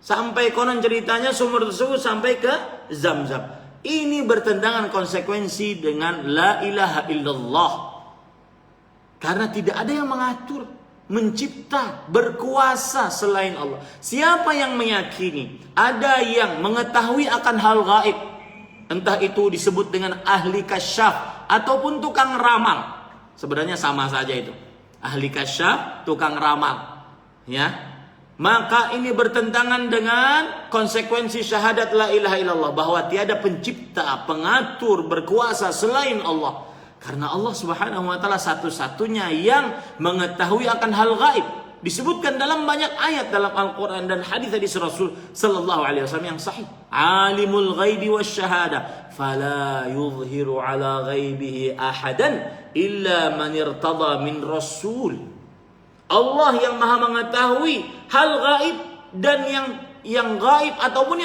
Sampai konon ceritanya sumur tersebut sampai ke Zam-Zam. Ini bertentangan konsekuensi dengan la ilaha illallah. Karena tidak ada yang mengatur, mencipta, berkuasa selain Allah. Siapa yang meyakini ada yang mengetahui akan hal gaib, entah itu disebut dengan ahli kasyaf ataupun tukang ramal, sebenarnya sama saja itu. Ahli kasyaf, tukang ramal, ya. Maka ini bertentangan dengan konsekuensi syahadat la ilaha illallah, bahwa tiada pencipta, pengatur, berkuasa selain Allah. Karena Allah Subhanahu wa taala satu-satunya yang mengetahui akan hal gaib. Disebutkan dalam banyak ayat dalam Al-Quran dan hadis Rasul sallallahu alaihi wasallam yang sahih. Alimul ghaibi wasyahada fala yuzhiru ala ghaibihi ahadan illa man irtada min rasul. Allah yang maha mengetahui hal gaib dan yang gaib ataupun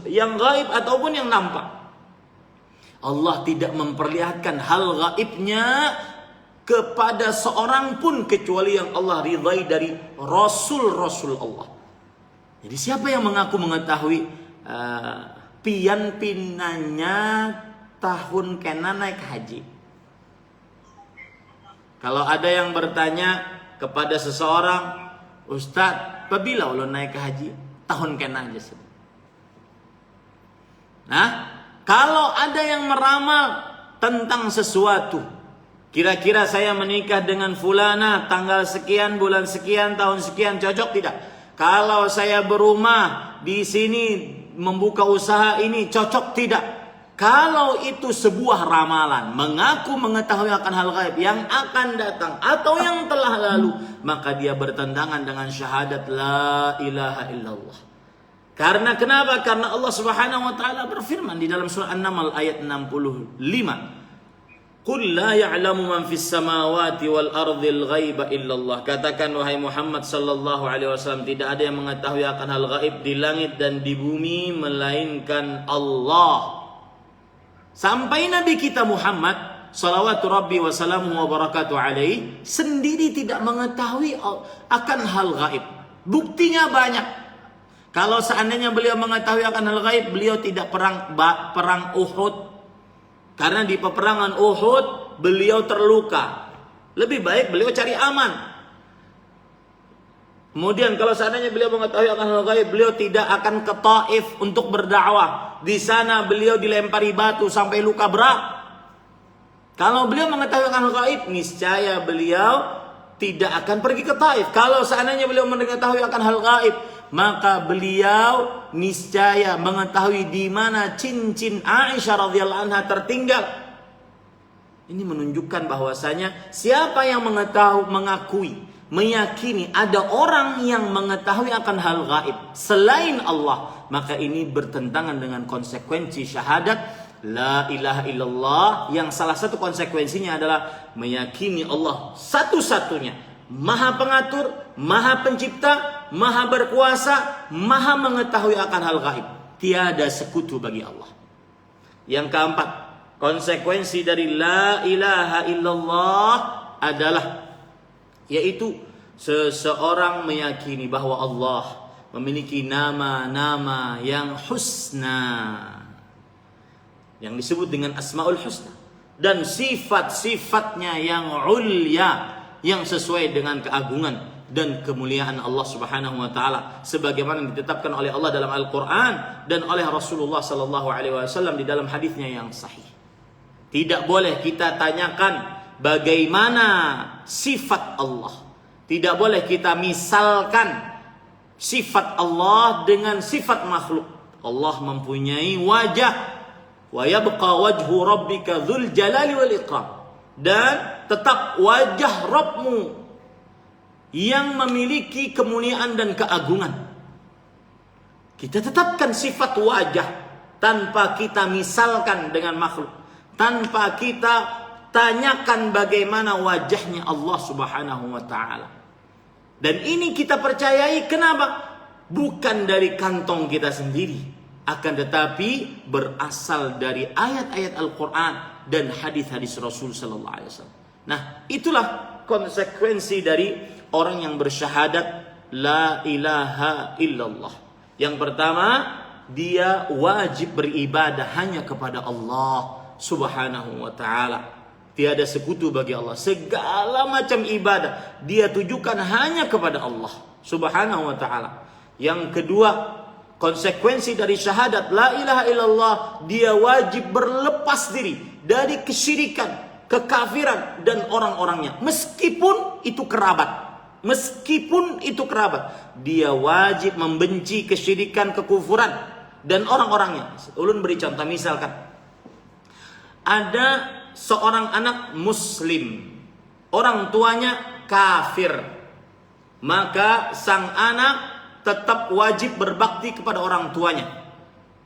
yang gaib ataupun yang nampak. Allah tidak memperlihatkan hal gaibnya kepada seorang pun kecuali yang Allah ridhai dari Rasul-Rasul Allah. Jadi siapa yang mengaku mengetahui pian pinanya tahun kena naik haji? Kalau ada yang bertanya kepada seseorang, Ustadz, apabila ulun naik ke haji? Tahun kena aja. Nah, kalau ada yang meramal tentang sesuatu, kira-kira saya menikah dengan fulana tanggal sekian, bulan sekian, tahun sekian, cocok tidak? Kalau saya berumah di sini, membuka usaha ini, cocok tidak? Kalau itu sebuah ramalan, mengaku mengetahui akan hal gaib yang akan datang atau yang telah lalu, maka dia bertentangan dengan syahadat la ilaha illallah. Karena kenapa? Karena Allah Subhanahu wa taala berfirman di dalam surah An-Naml ayat 65. Qul la ya'lamu man fis samawati wal ardil ghaiba illallah. Katakan wahai Muhammad sallallahu alaihi wasallam, tidak ada yang mengetahui akan hal gaib di langit dan di bumi melainkan Allah. Sampai Nabi kita Muhammad salawatu rabbi wa salamu wa barakatuh alaihi sendiri tidak mengetahui akan hal gaib. Buktinya banyak. Kalau seandainya beliau mengetahui akan hal gaib, beliau tidak perang Uhud. Karena di peperangan Uhud beliau terluka. Lebih baik beliau cari aman. Kemudian kalau seandainya beliau mengetahui akan hal gaib, beliau tidak akan ke Taif untuk berdakwah. Di sana beliau dilempari batu sampai luka berat. Kalau beliau mengetahui akan hal gaib, niscaya beliau tidak akan pergi ke Taif. Kalau seandainya beliau mengetahui akan hal gaib, maka beliau niscaya mengetahui di mana cincin Aisyah radhiyallahu anha tertinggal. Ini menunjukkan bahwasanya siapa yang mengakui, meyakini ada orang yang mengetahui akan hal gaib selain Allah, maka ini bertentangan dengan konsekuensi syahadat la ilaha illallah, yang salah satu konsekuensinya adalah meyakini Allah satu-satunya Maha pengatur, Maha pencipta, Maha berkuasa, Maha mengetahui akan hal gaib. Tiada sekutu bagi Allah. Yang keempat, konsekuensi dari la ilaha illallah adalah, yaitu seseorang meyakini bahwa Allah memiliki nama-nama yang husna, yang disebut dengan Asmaul Husna, dan sifat-sifatnya yang ulya, yang sesuai dengan keagungan dan kemuliaan Allah Subhanahu wa taala sebagaimana ditetapkan oleh Allah dalam Al-Qur'an dan oleh Rasulullah sallallahu alaihi wasallam di dalam hadisnya yang sahih. Tidak boleh kita tanyakan bagaimana sifat Allah. Tidak boleh kita misalkan sifat Allah dengan sifat makhluk. Allah mempunyai wajah, wa yabqa wajhu rabbika dzul jalali wal ikram. Dan tetap wajah Rabbmu yang memiliki kemuliaan dan keagungan. Kita tetapkan sifat wajah tanpa kita misalkan dengan makhluk, tanpa kita tanyakan bagaimana wajahnya Allah Subhanahu wa taala. Dan ini kita percayai, kenapa? Bukan dari kantong kita sendiri, akan tetapi berasal dari ayat-ayat Al-Quran dan hadis-hadis Rasul sallallahu alaihi wasallam. Nah, itulah konsekuensi dari orang yang bersyahadat la ilaha illallah. Yang pertama, dia wajib beribadah hanya kepada Allah Subhanahu wa taala. Tiada sekutu bagi Allah. Segala macam ibadah dia tujukan hanya kepada Allah Subhanahu wa taala. Yang kedua, konsekuensi dari syahadat la ilaha illallah, dia wajib berlepas diri dari kesyirikan, kekafiran dan orang-orangnya. Meskipun itu kerabat. Meskipun itu kerabat, dia wajib membenci kesyirikan, kekufuran dan orang-orangnya. Ulun beri contoh, misalkan ada seorang anak muslim, orang tuanya kafir, maka sang anak tetap wajib berbakti kepada orang tuanya,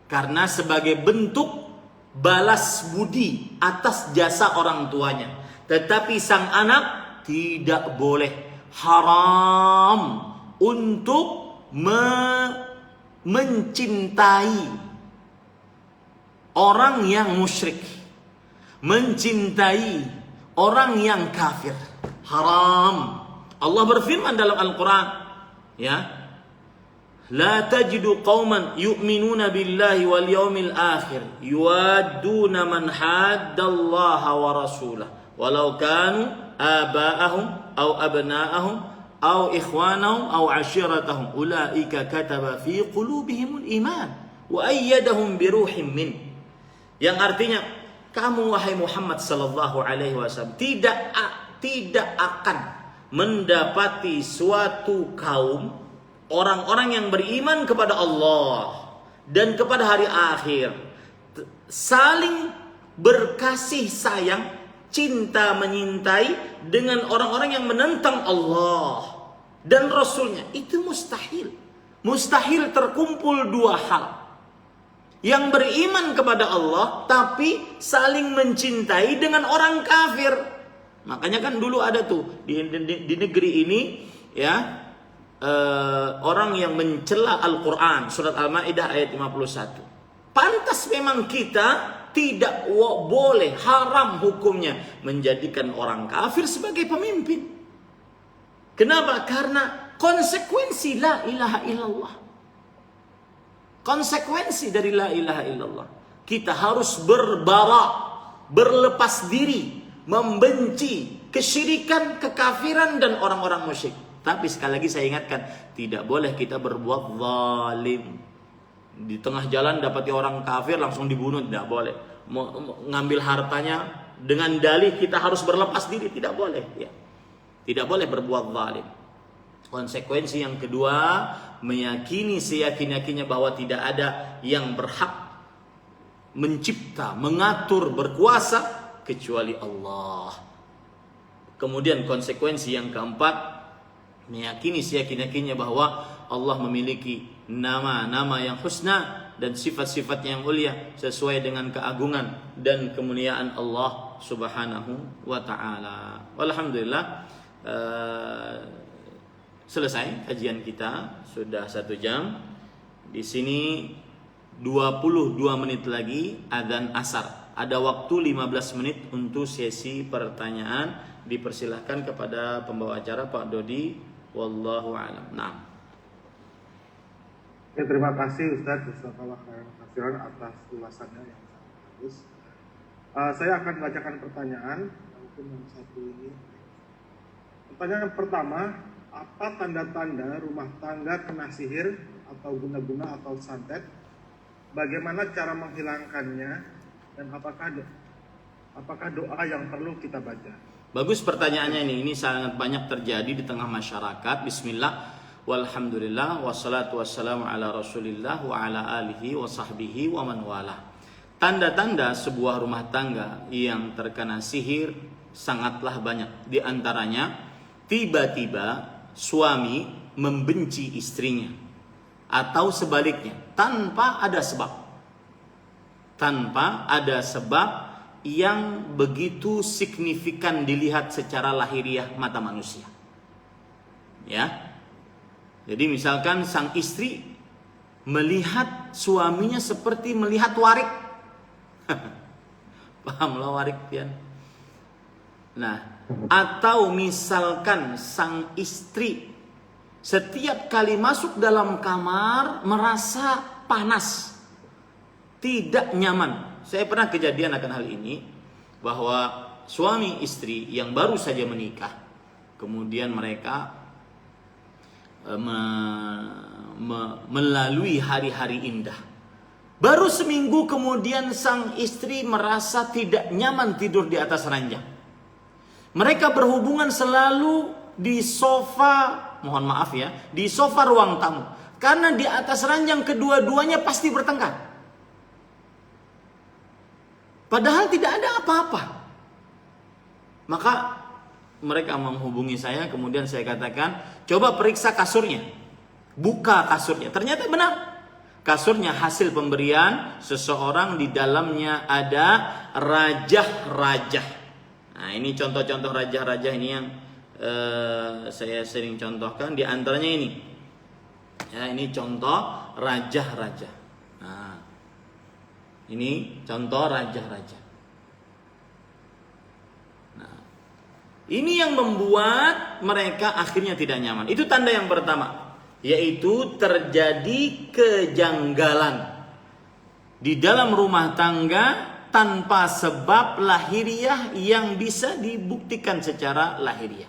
karena sebagai bentuk balas budi atas jasa orang tuanya. Tetapi sang anak tidak boleh, haram untuk mencintai orang yang musyrik, mencintai orang yang kafir. Haram. Allah berfirman dalam Al-Quran, ya, la tajidu qauman yu'minuna billahi wal yawmil akhir yuwadduna man haddallaha wa rasulahu walau kanu aba'ahum aw abna'ahum aw ikhwanahum aw ashiratahum ulaika kataba fi qulubihimul iman wa ayyadahum biruhim min. Yang artinya, kamu wahai Muhammad sallallahu alaihi wasallam tidak akan mendapati suatu kaum, orang-orang yang beriman kepada Allah dan kepada hari akhir, saling berkasih sayang, cinta menyintai dengan orang-orang yang menentang Allah dan Rasulnya. Itu mustahil. Mustahil terkumpul dua hal. Yang beriman kepada Allah tapi saling mencintai dengan orang kafir. Makanya kan dulu ada tuh di negeri ini, ya, orang yang mencela Al-Quran, surat Al-Ma'idah ayat 51. Pantas memang kita tidak boleh, haram hukumnya menjadikan orang kafir sebagai pemimpin. Kenapa? Karena konsekuensi la ilaha illallah. Konsekuensi dari la ilaha illallah, kita harus berlepas diri, membenci kesyirikan, kekafiran dan orang-orang musyrik. Tapi sekali lagi saya ingatkan, tidak boleh kita berbuat zalim. Di tengah jalan dapati orang kafir langsung dibunuh, tidak boleh. Ngambil hartanya dengan dalih kita harus berlepas diri, tidak boleh, ya. Tidak boleh berbuat zalim. Konsekuensi yang kedua, meyakini seyakin-yakinnya bahwa tidak ada yang berhak mencipta, mengatur, berkuasa kecuali Allah. Kemudian konsekuensi yang keempat, meyakini seyakin-yakinnya bahwa Allah memiliki nama-nama yang husna dan sifat-sifat yang mulia sesuai dengan keagungan dan kemuliaan Allah Subhanahu wa taala. Alhamdulillah, selesai kajian kita, sudah 1 jam. Di sini 22 menit lagi adzan asar. Ada waktu 15 menit untuk sesi pertanyaan. Dipersilahkan kepada pembawa acara Pak Dodi. Wallahu a'lam. Nah. Ya, terima kasih Ustaz Jazakallah khairan atas ulasannya yang sangat bagus. Saya akan bacakan pertanyaan walaupun yang satu ini. Pertanyaan pertama, apa tanda-tanda rumah tangga kena sihir atau guna-guna atau santet? Bagaimana cara menghilangkannya dan apakah doa yang perlu kita baca? Bagus pertanyaannya ini. Ini sangat banyak terjadi di tengah masyarakat. Bismillah, walhamdulillah, wassalatu wassalamu ala rasulillah wa ala alihi wa sahbihi wa man wala. Tanda-tanda sebuah rumah tangga yang terkena sihir sangatlah banyak. Di antaranya, tiba-tiba suami membenci istrinya atau sebaliknya tanpa ada sebab yang begitu signifikan dilihat secara lahiriah mata manusia. Ya. Jadi misalkan sang istri melihat suaminya seperti melihat warik. Pahamlah warik pian. Nah, atau misalkan sang istri setiap kali masuk dalam kamar merasa panas, tidak nyaman. Saya pernah kejadian akan hal ini, bahwa suami istri yang baru saja menikah, kemudian mereka melalui hari-hari indah. Baru seminggu kemudian sang istri merasa tidak nyaman tidur di atas ranjang. Mereka berhubungan selalu di sofa, mohon maaf ya, di sofa ruang tamu. Karena di atas ranjang kedua-duanya pasti bertengkar. Padahal tidak ada apa-apa. Maka mereka menghubungi saya, kemudian saya katakan, coba periksa kasurnya. Buka kasurnya. Ternyata benar. Kasurnya hasil pemberian seseorang, di dalamnya ada rajah-rajah. Nah, ini contoh-contoh rajah-rajah ini yang saya sering contohkan. Di antaranya ini. Ya, ini contoh rajah-rajah. Nah, ini contoh rajah-rajah. Nah, ini yang membuat mereka akhirnya tidak nyaman. Itu tanda yang pertama, yaitu terjadi kejanggalan di dalam rumah tangga tanpa sebab lahiriah yang bisa dibuktikan secara lahiriah.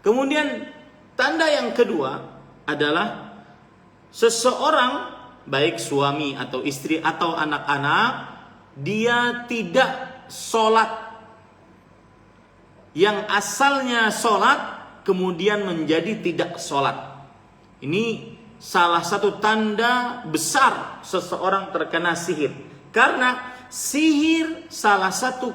Kemudian tanda yang kedua adalah seseorang, baik suami atau istri atau anak-anak, dia tidak sholat. Yang asalnya sholat kemudian menjadi tidak sholat. Ini salah satu tanda besar seseorang terkena sihir. Karena sihir salah satu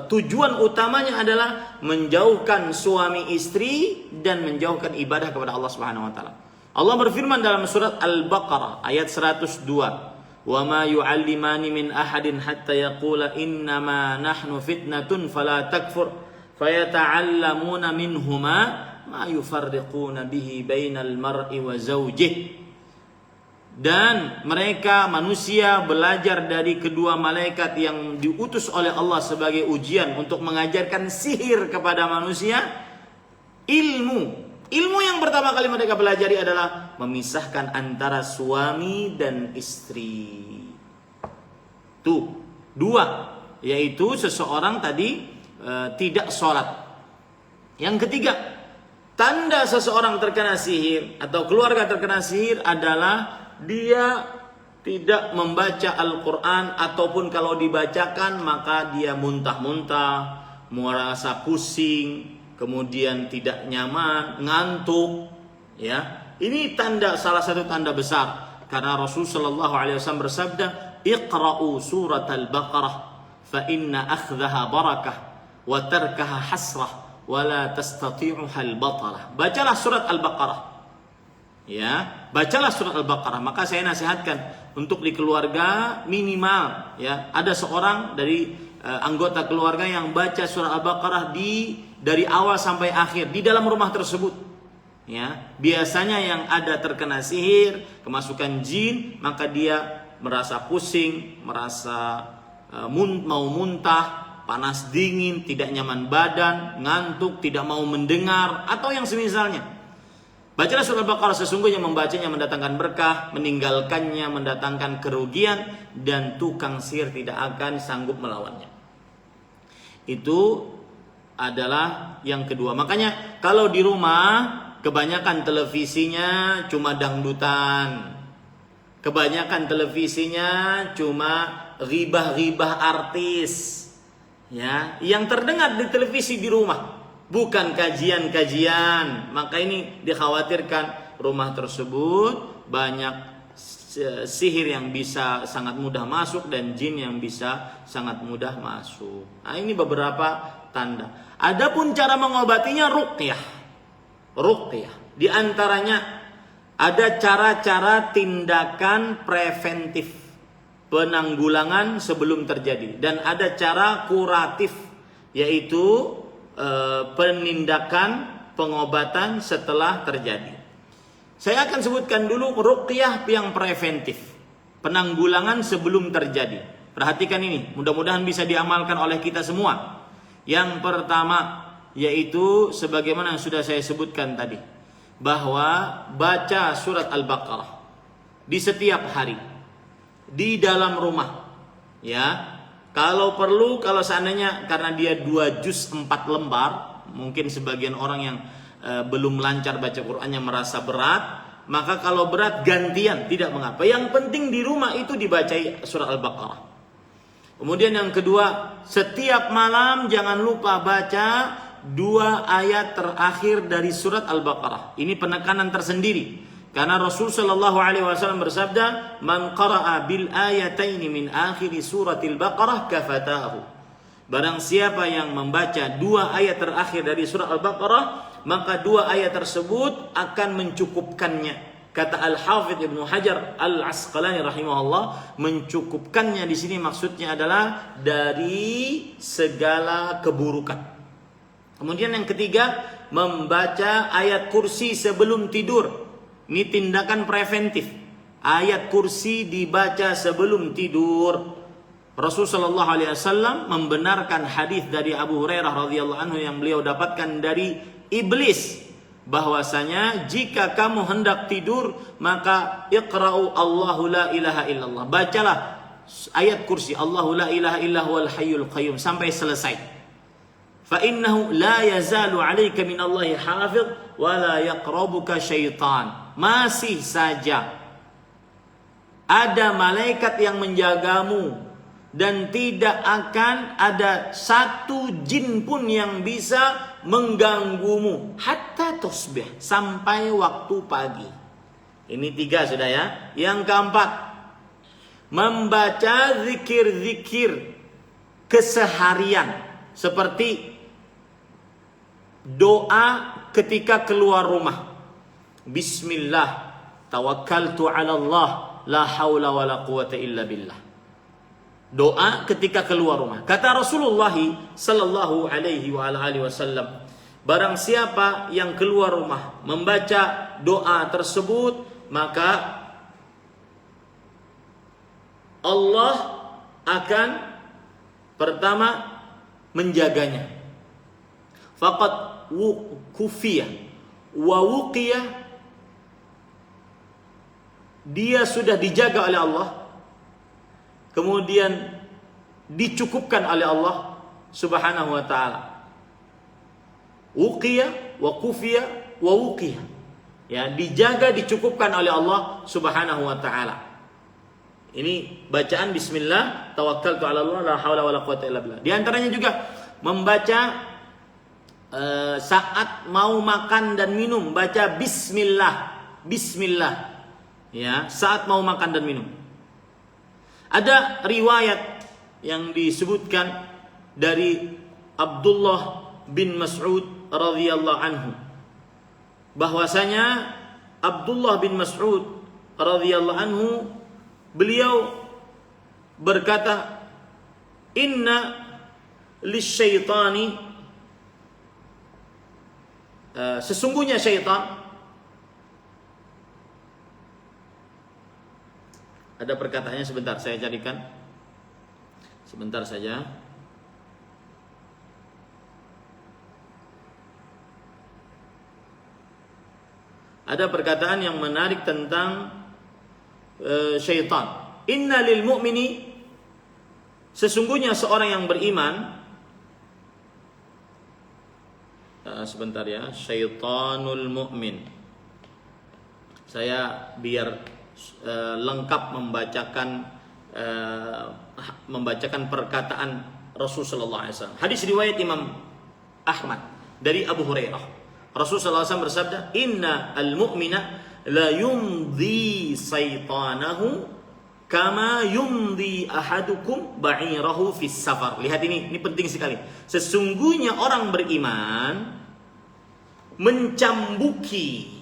tujuan utamanya adalah menjauhkan suami istri dan menjauhkan ibadah kepada Allah Subhanahu wa taala. Allah berfirman dalam surat Al-Baqarah ayat 102, "Wa ma yu'allimani min ahadin hatta yaqula innama nahnu fitnatun fala takfur fayata'allamuna minhuma ma yufarriquna bihi bainal mar'i wa zawjihi." Dan mereka manusia belajar dari kedua malaikat yang diutus oleh Allah sebagai ujian untuk mengajarkan sihir kepada manusia. Ilmu yang pertama kali mereka pelajari adalah memisahkan antara suami dan istri. Tuh, dua, yaitu seseorang tadi tidak sholat. Yang ketiga, tanda seseorang terkena sihir atau keluarga terkena sihir adalah dia tidak membaca Al-Quran, ataupun kalau dibacakan maka dia muntah-muntah, merasa pusing, kemudian tidak nyaman, ngantuk. Ya, ini salah satu tanda besar. Karena Rasulullah SAW bersabda, "Iqra'u surat Al-Baqarah, fa inna akhdaha barakah, wa tarkaha hasrah, wa la tastati'uha al-batalah." Bacalah surat Al-Baqarah. Ya, bacalah surat Al-Baqarah. Maka saya nasihatkan untuk di keluarga minimal, ya, ada seorang dari anggota keluarga yang baca surat Al-Baqarah dari awal sampai akhir di dalam rumah tersebut. Ya, biasanya yang ada terkena sihir, kemasukan jin, maka dia merasa pusing, merasa mau muntah, panas dingin, tidak nyaman badan, ngantuk, tidak mau mendengar, atau yang semisalnya. Bacalah surah Al-Baqarah, sesungguhnya membacanya mendatangkan berkah, meninggalkannya mendatangkan kerugian, dan tukang sihir tidak akan sanggup melawannya. Itu adalah yang kedua. Makanya kalau di rumah kebanyakan televisinya cuma dangdutan, kebanyakan televisinya cuma ghibah-ghibah artis, ya, yang terdengar di televisi di rumah, bukan kajian-kajian. Maka ini dikhawatirkan rumah tersebut banyak sihir yang bisa sangat mudah masuk dan jin yang bisa sangat mudah masuk. Nah, ini beberapa tanda. Adapun cara mengobatinya ruqyah. Ruqyah. Di antaranya ada cara-cara tindakan preventif, penanggulangan sebelum terjadi, dan ada cara kuratif, yaitu penindakan pengobatan setelah terjadi. Saya akan sebutkan dulu ruqyah yang preventif, penanggulangan sebelum terjadi. Perhatikan ini, mudah-mudahan bisa diamalkan oleh kita semua. Yang pertama yaitu sebagaimana yang sudah saya sebutkan tadi, bahwa baca surat Al-Baqarah di setiap hari di dalam rumah. Ya, kalau perlu, kalau seandainya karena dia 2 juz 4 lembar, mungkin sebagian orang yang belum lancar baca Qur'annya merasa berat, maka kalau berat gantian, tidak mengapa. Yang penting di rumah itu dibacai surat Al-Baqarah. Kemudian yang kedua, setiap malam jangan lupa baca 2 ayat terakhir dari surat Al-Baqarah. Ini penekanan tersendiri. Karena Rasul sallallahu alaihi wasallam bersabda, "Man qara'a bil ayataini min akhir suratil Baqarah kafatahu." Barang siapa yang membaca 2 ayat terakhir dari surat Al-Baqarah, maka 2 ayat tersebut akan mencukupkannya. Kata Al-Hafidz Ibnu Hajar Al-Asqalani rahimahullah, mencukupkannya di sini maksudnya adalah dari segala keburukan. Kemudian yang ketiga, membaca ayat kursi sebelum tidur. Ini tindakan preventif. Ayat kursi dibaca sebelum tidur. Rasulullah sallallahu alaihi wasallam membenarkan hadis dari Abu Hurairah radhiyallahu anhu yang beliau dapatkan dari iblis, bahwasanya jika kamu hendak tidur maka iqra'u Allahu la ilaha illallah. Bacalah ayat kursi Allahu la ilaha illahu al hayyul qayyum sampai selesai. Fa innahu la yazalu 'alaika minallahi hafidh wa la yaqrabuka syaitan. Masih saja ada malaikat yang menjagamu dan tidak akan ada satu jin pun yang bisa mengganggumu hatta tusbih, sampai waktu pagi. Ini 3 sudah ya. Yang keempat, membaca zikir-zikir keseharian seperti doa ketika keluar rumah. Bismillah, tawakkaltu 'ala Allah, la haula wala quwata illa billah. Doa ketika keluar rumah. Kata Rasulullah sallallahu alaihi wa alihi wasallam, barang siapa yang keluar rumah membaca doa tersebut, maka Allah akan pertama menjaganya. Faqad kufiyah wa wuqiyah, dia sudah dijaga oleh Allah, kemudian dicukupkan oleh Allah Subhanahu wa taala. Wuqiyah wa kufiyah wa wuqiyah. Ya, dijaga, dicukupkan oleh Allah Subhanahu wa taala. Ini bacaan bismillah, tawakkaltu 'ala Allah, la haula wala quwata illa billah. Di antaranya juga membaca saat mau makan dan minum, baca bismillah. Bismillah. Ya, saat mau makan dan minum. Ada riwayat yang disebutkan dari Abdullah bin Mas'ud radhiyallahu anhu, bahwasanya Abdullah bin Mas'ud radhiyallahu anhu, beliau berkata, "Inna lisyaitani," sesungguhnya syaitan, ada perkataannya, sebentar saya carikan. Sebentar saja. Ada perkataan yang menarik tentang syaitan. Inna lil mu'mini, sesungguhnya seorang yang beriman, sebentar ya, syaitanul mu'min. Saya biar lengkap membacakan perkataan Rasul sallallahu alaihi wasallam. Hadis riwayat Imam Ahmad dari Abu Hurairah. Rasul sallallahu alaihi wasallam bersabda, "Inna al-mu'mina la yumdi saitanahu kama yumdi ahadukum ba'irahu fis safar. Lihat ini penting sekali. Sesungguhnya orang beriman mencambuki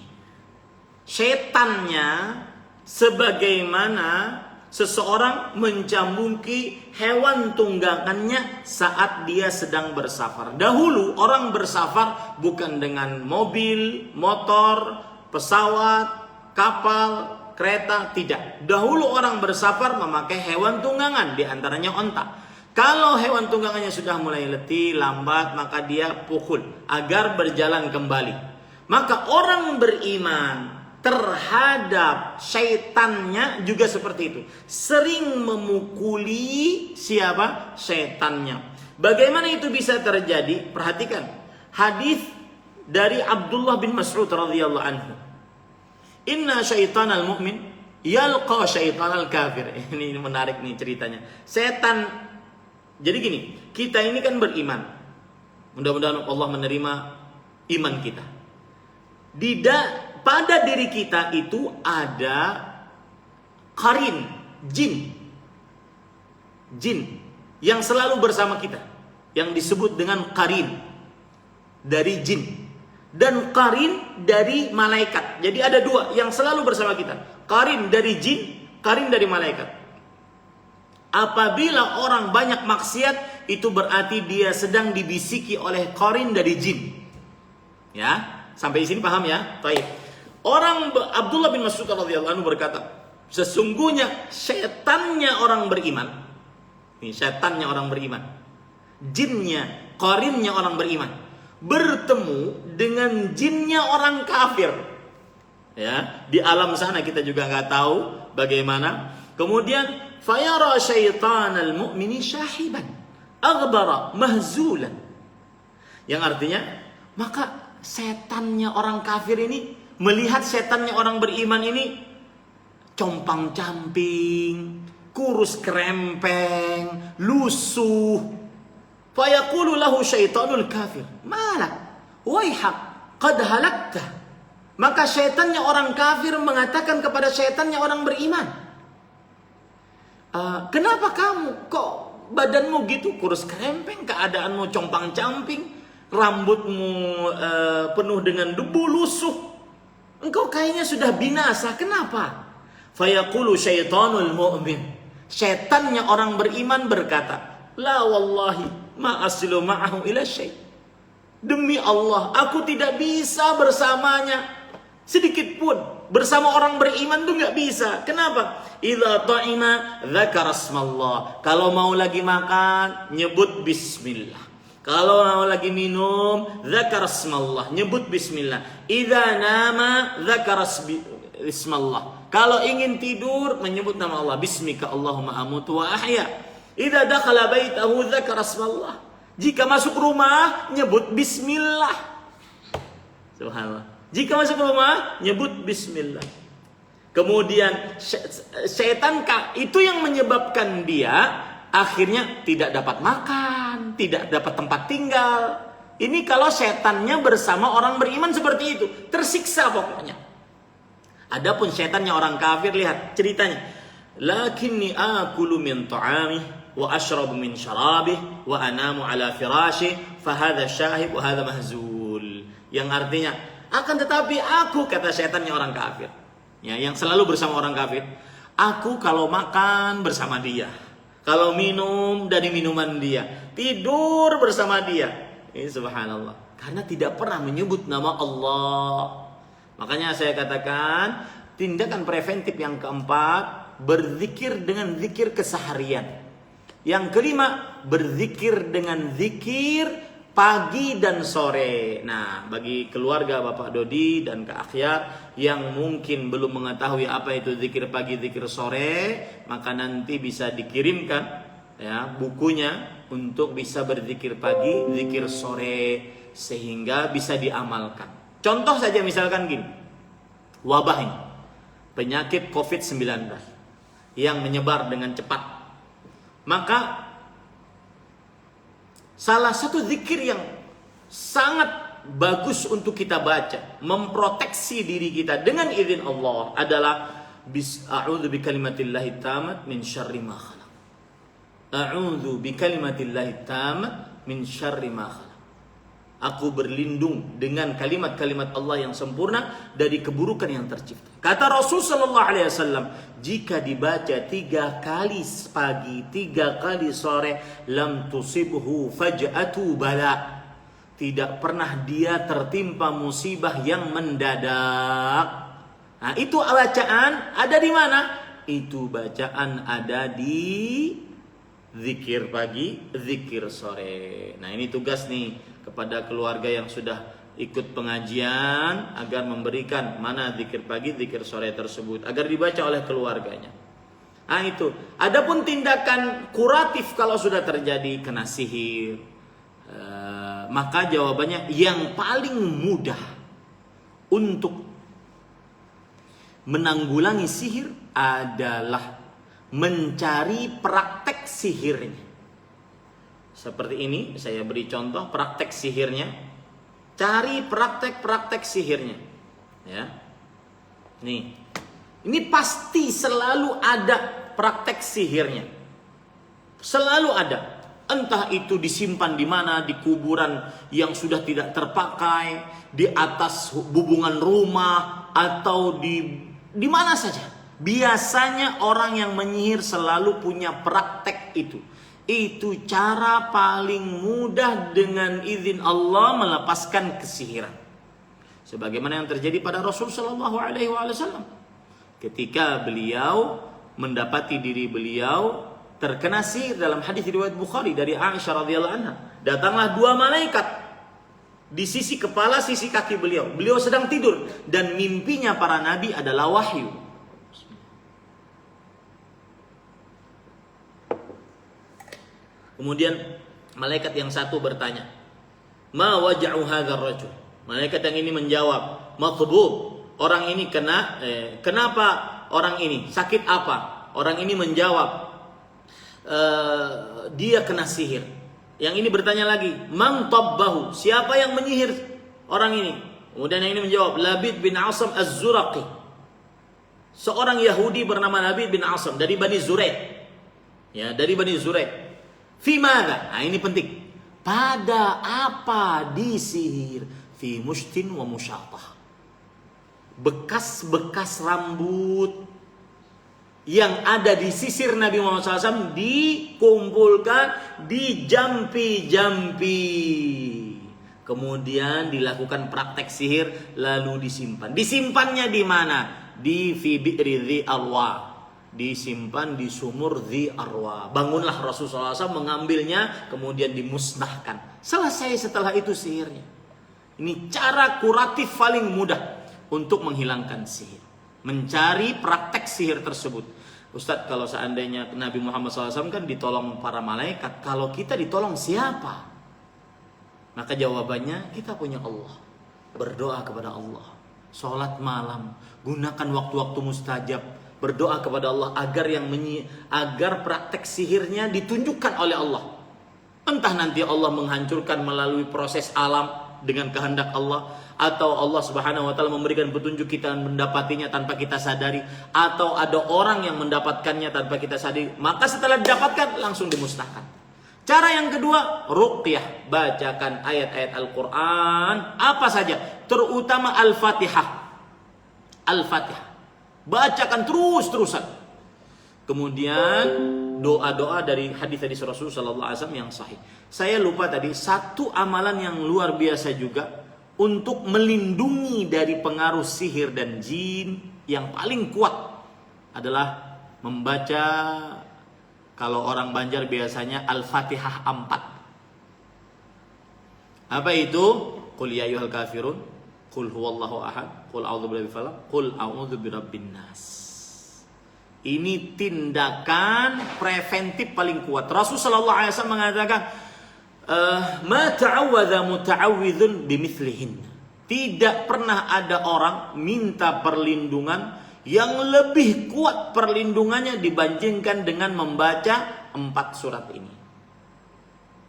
setannya sebagaimana seseorang mencambuki hewan tunggangannya saat dia sedang bersafar. Dahulu orang bersafar bukan dengan mobil, motor, pesawat, kapal, kereta, tidak. Dahulu orang bersafar memakai hewan tunggangan, di antaranya onta. Kalau hewan tunggangannya sudah mulai letih, lambat, maka dia pukul agar berjalan kembali. Maka orang beriman terhadap syaitannya juga seperti itu. Sering memukuli siapa? Syaitannya. Bagaimana itu bisa terjadi? Perhatikan. Hadis dari Abdullah bin Mas'ud radhiyallahu anhu. Inna syaitanal mu'min yalqa syaitanal kafir. Ini menarik nih ceritanya. Setan. Jadi gini, kita ini kan beriman. Mudah-mudahan Allah menerima iman kita. Pada diri kita itu ada qarin, jin yang selalu bersama kita, yang disebut dengan qarin dari jin dan qarin dari malaikat. Jadi ada dua yang selalu bersama kita, qarin dari jin, qarin dari malaikat. Apabila orang banyak maksiat, itu berarti dia sedang dibisiki oleh qarin dari jin. Ya, sampai di sini paham ya? Baik. Abdullah bin Mas'ud radhiyallahu anhu berkata, sesungguhnya setannya orang beriman. Ini setannya orang beriman. Jinnya, qarinnya orang beriman bertemu dengan jinnya orang kafir. Ya, di alam sana kita juga nggak tahu bagaimana. Kemudian fayara syaitanal mu'mini syahiban aghdara mahzulan. Yang artinya, maka setannya orang kafir ini melihat setannya orang beriman ini compang-camping, kurus kerempeng, lusuh. Fayaqulu lahu syaitanul kafir, "Malak? Waihak, qad halakta." Maka syaitannya orang kafir mengatakan kepada syaitannya orang beriman, "Kenapa kamu kok badanmu gitu kurus kerempeng, keadaanmu compang-camping, rambutmu penuh dengan debu, lusuh? Engkau kayaknya sudah binasa, kenapa?" Fayaqulu syaitanul mu'min. Syaitannya orang beriman berkata, "La wallahi ma asilu ma'ahu ila syai'." Demi Allah, aku tidak bisa bersamanya sedikit pun. Bersama orang beriman tuh nggak bisa. Kenapa? Idza ta'ima dzakara asmallah. Kalau mau lagi makan, nyebut bismillah. Kalau mau lagi minum, dzakar asmallah, nyebut bismillah. Idza nama dzakar ismallah. Kalau ingin tidur, menyebut nama Allah. Bismika Allahumma amutu wa ahya. Idza dakhala baitahu dzakar asmallah. Jika masuk rumah, nyebut bismillah. Subhanallah. Jika masuk rumah, nyebut bismillah. Kemudian setan itu yang menyebabkan dia akhirnya tidak dapat makan, tidak dapat tempat tinggal. Ini kalau setannya bersama orang beriman seperti itu, tersiksa pokoknya. Adapun setannya orang kafir, lihat ceritanya. Lakinni akulu min ta'amih wa ashrabu min syarabih wa anamu ala firashih fa hadha syahib wa hadha mahzul. Yang artinya, akan tetapi aku, kata setannya orang kafir, ya, yang selalu bersama orang kafir, aku kalau makan bersama dia, kalau minum dari minuman dia, tidur bersama dia. Ini subhanallah. Karena tidak pernah menyebut nama Allah. Makanya saya katakan, tindakan preventif yang keempat, berzikir dengan zikir keseharian. Yang kelima, berzikir dengan zikir pagi dan sore. Nah, bagi keluarga Bapak Dodi dan Kak Akhyar yang mungkin belum mengetahui apa itu zikir pagi, zikir sore, maka nanti bisa dikirimkan ya bukunya untuk bisa berzikir pagi, zikir sore, sehingga bisa diamalkan. Contoh saja misalkan gini, wabah ini, penyakit COVID-19 yang menyebar dengan cepat. Maka salah satu zikir yang sangat bagus untuk kita baca, memproteksi diri kita dengan izin Allah adalah a'udzu bikalimatillahi tammat min syarri ma khalaq. A'udzu bikalimatillahi tammat min syarri ma khalaq. Aku berlindung dengan kalimat-kalimat Allah yang sempurna dari keburukan yang tercipta. Kata Rasul sallallahu alaihi wasallam, jika dibaca 3 kali pagi, 3 kali sore, lam tusibhu faj'atu bala. Tidak pernah dia tertimpa musibah yang mendadak. Nah, itu bacaan ada di mana? Itu bacaan ada di zikir pagi, zikir sore. Nah, ini tugas nih kepada keluarga yang sudah ikut pengajian agar memberikan mana zikir pagi, zikir sore tersebut agar dibaca oleh keluarganya. Nah, itu. Adapun tindakan kuratif kalau sudah terjadi kena sihir, maka jawabannya yang paling mudah untuk menanggulangi sihir adalah mencari praktek sihirnya. Seperti ini, saya beri contoh praktek sihirnya. Cari praktek-praktek sihirnya. Ya. Nih. Ini pasti selalu ada praktek sihirnya. Selalu ada. Entah itu disimpan di mana, di kuburan yang sudah tidak terpakai, di atas bubungan rumah, atau di mana saja. Biasanya orang yang menyihir selalu punya praktek itu. Itu cara paling mudah dengan izin Allah melepaskan kesihiran. Sebagaimana yang terjadi pada Rasul sallallahu alaihi wasallam. Ketika beliau mendapati diri beliau terkena sihir dalam hadis riwayat Bukhari dari Aisyah radhiyallahu anha. Datanglah 2 malaikat di sisi kepala, sisi kaki beliau. Beliau sedang tidur dan mimpinya para nabi adalah wahyu. Kemudian malaikat yang satu bertanya, "Ma waja'u hadzal rajul?" Malaikat yang ini menjawab, "Matbub." Orang ini kenapa orang ini? Sakit apa? Orang ini menjawab, dia kena sihir. Yang ini bertanya lagi, "Man tabbahu?" Siapa yang menyihir orang ini? Kemudian yang ini menjawab, "Labid bin Asam Az-Zuraqi." Seorang Yahudi bernama Labid bin Asam dari Bani Zuraik. Ya, dari Bani Zuraik. Fi madza? Nah, ini penting. Pada apa disihir? Fi mushtin wa musyatah. Bekas-bekas rambut yang ada di sisir Nabi Muhammad SAW dikumpulkan, dijampi-jampi. Kemudian dilakukan praktek sihir lalu disimpan. Disimpannya di mana? Di fi bi'ri dzi arwa. Disimpan di sumur dzi arwa. Bangunlah Rasulullah SAW mengambilnya, kemudian dimusnahkan. Selesai setelah itu sihirnya. Ini cara kuratif paling mudah untuk menghilangkan sihir. Mencari praktek sihir tersebut. Ustadz, kalau seandainya Nabi Muhammad SAW kan ditolong para malaikat, kalau kita ditolong siapa? Maka jawabannya, kita punya Allah. Berdoa kepada Allah. Sholat malam. Gunakan waktu-waktu mustajab. Berdoa kepada Allah agar praktek sihirnya ditunjukkan oleh Allah. Entah nanti Allah menghancurkan melalui proses alam dengan kehendak Allah, atau Allah Subhanahu wa taala memberikan petunjuk kita mendapatinya tanpa kita sadari, atau ada orang yang mendapatkannya tanpa kita sadari, maka setelah didapatkan langsung dimusnahkan. Cara yang kedua, ruqyah, bacakan ayat-ayat Al-Qur'an apa saja, terutama Al-Fatihah. Al-Fatihah. Bacakan terus-terusan. Kemudian doa-doa dari hadis-hadis Rasul sallallahu alaihi wasallam yang sahih. Saya lupa tadi satu amalan yang luar biasa juga untuk melindungi dari pengaruh sihir dan jin yang paling kuat adalah membaca, kalau orang Banjar biasanya Al-Fatihah 4. Apa itu? Qul ya ayyuhal kafirun, qul huwallahu ahad, qul a'udzu birabbil falaq, qul a'udzu birabbin nas. Ini tindakan preventif paling kuat. Rasul sallallahu alaihi wasallam mengatakan, "Ma ta'awwadza muta'awwidzun bimithlihin." Tidak pernah ada orang minta perlindungan yang lebih kuat perlindungannya dibandingkan dengan membaca 4 surat ini.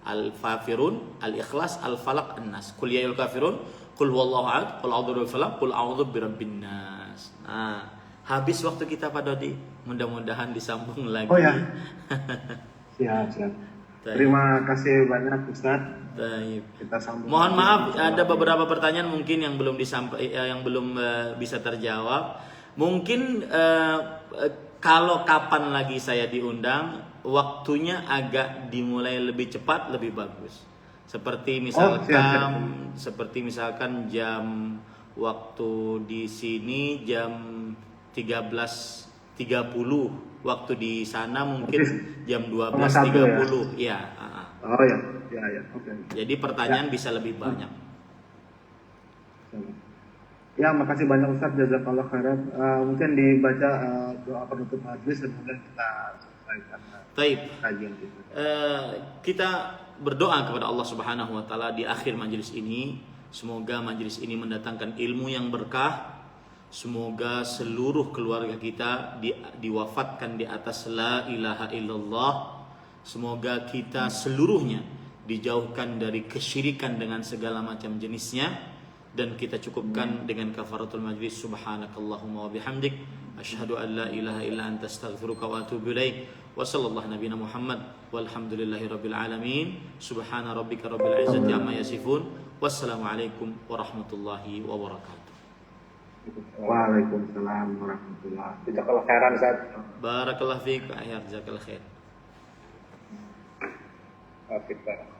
Al-Kafirun, Al-Ikhlas, Al-Falaq, An-Nas. Qul ya ayyuhal kafirun, qul huwallahu ahad, qul a'udzu birabbil falaq, qul a'udzu birabbin nas. Nah, habis waktu kita Pak Dodi. Mudah-mudahan disambung lagi. Oh ya. Siap. Terima kasih banyak Ustaz. Baik. Kita sambung. Mohon maaf ada beberapa pertanyaan mungkin yang belum yang belum bisa terjawab. Mungkin kalau kapan lagi saya diundang, waktunya agak dimulai lebih cepat lebih bagus. Seperti misalkan jam waktu di sini jam 13.30, waktu di sana mungkin jam 12.30 ya. Oh ya. Oke. Jadi pertanyaan bisa lebih banyak. Ya, makasih banyak Ustaz, jazakallah khairan. Mungkin dibaca doa penutup majelis dan kemudian kita selesaikan kajian kita. Kita berdoa kepada Allah Subhanahu wa taala di akhir majelis ini, semoga majelis ini mendatangkan ilmu yang berkah. Semoga seluruh keluarga kita diwafatkan di atas la ilaha illallah. Semoga kita seluruhnya dijauhkan dari kesyirikan dengan segala macam jenisnya, dan kita cukupkan dengan kafaratul majlis. Subhanakallahumma wa bihamdik, asyhadu an la ilaha illa anta astaghfiruka wa atubu ilaik. Wa sallallahu nabiyana Muhammad walhamdulillahirabbil alamin. Subhana rabbika rabbil izzati amma yasifun. Wassalamualaikum warahmatullahi wabarakatuh. Waalaikumsalam warahmatullahi wabarakatuh. Jazakallah khairan Ustaz. Barakallahu fiik, jazakallahu khair. Oke, Pak.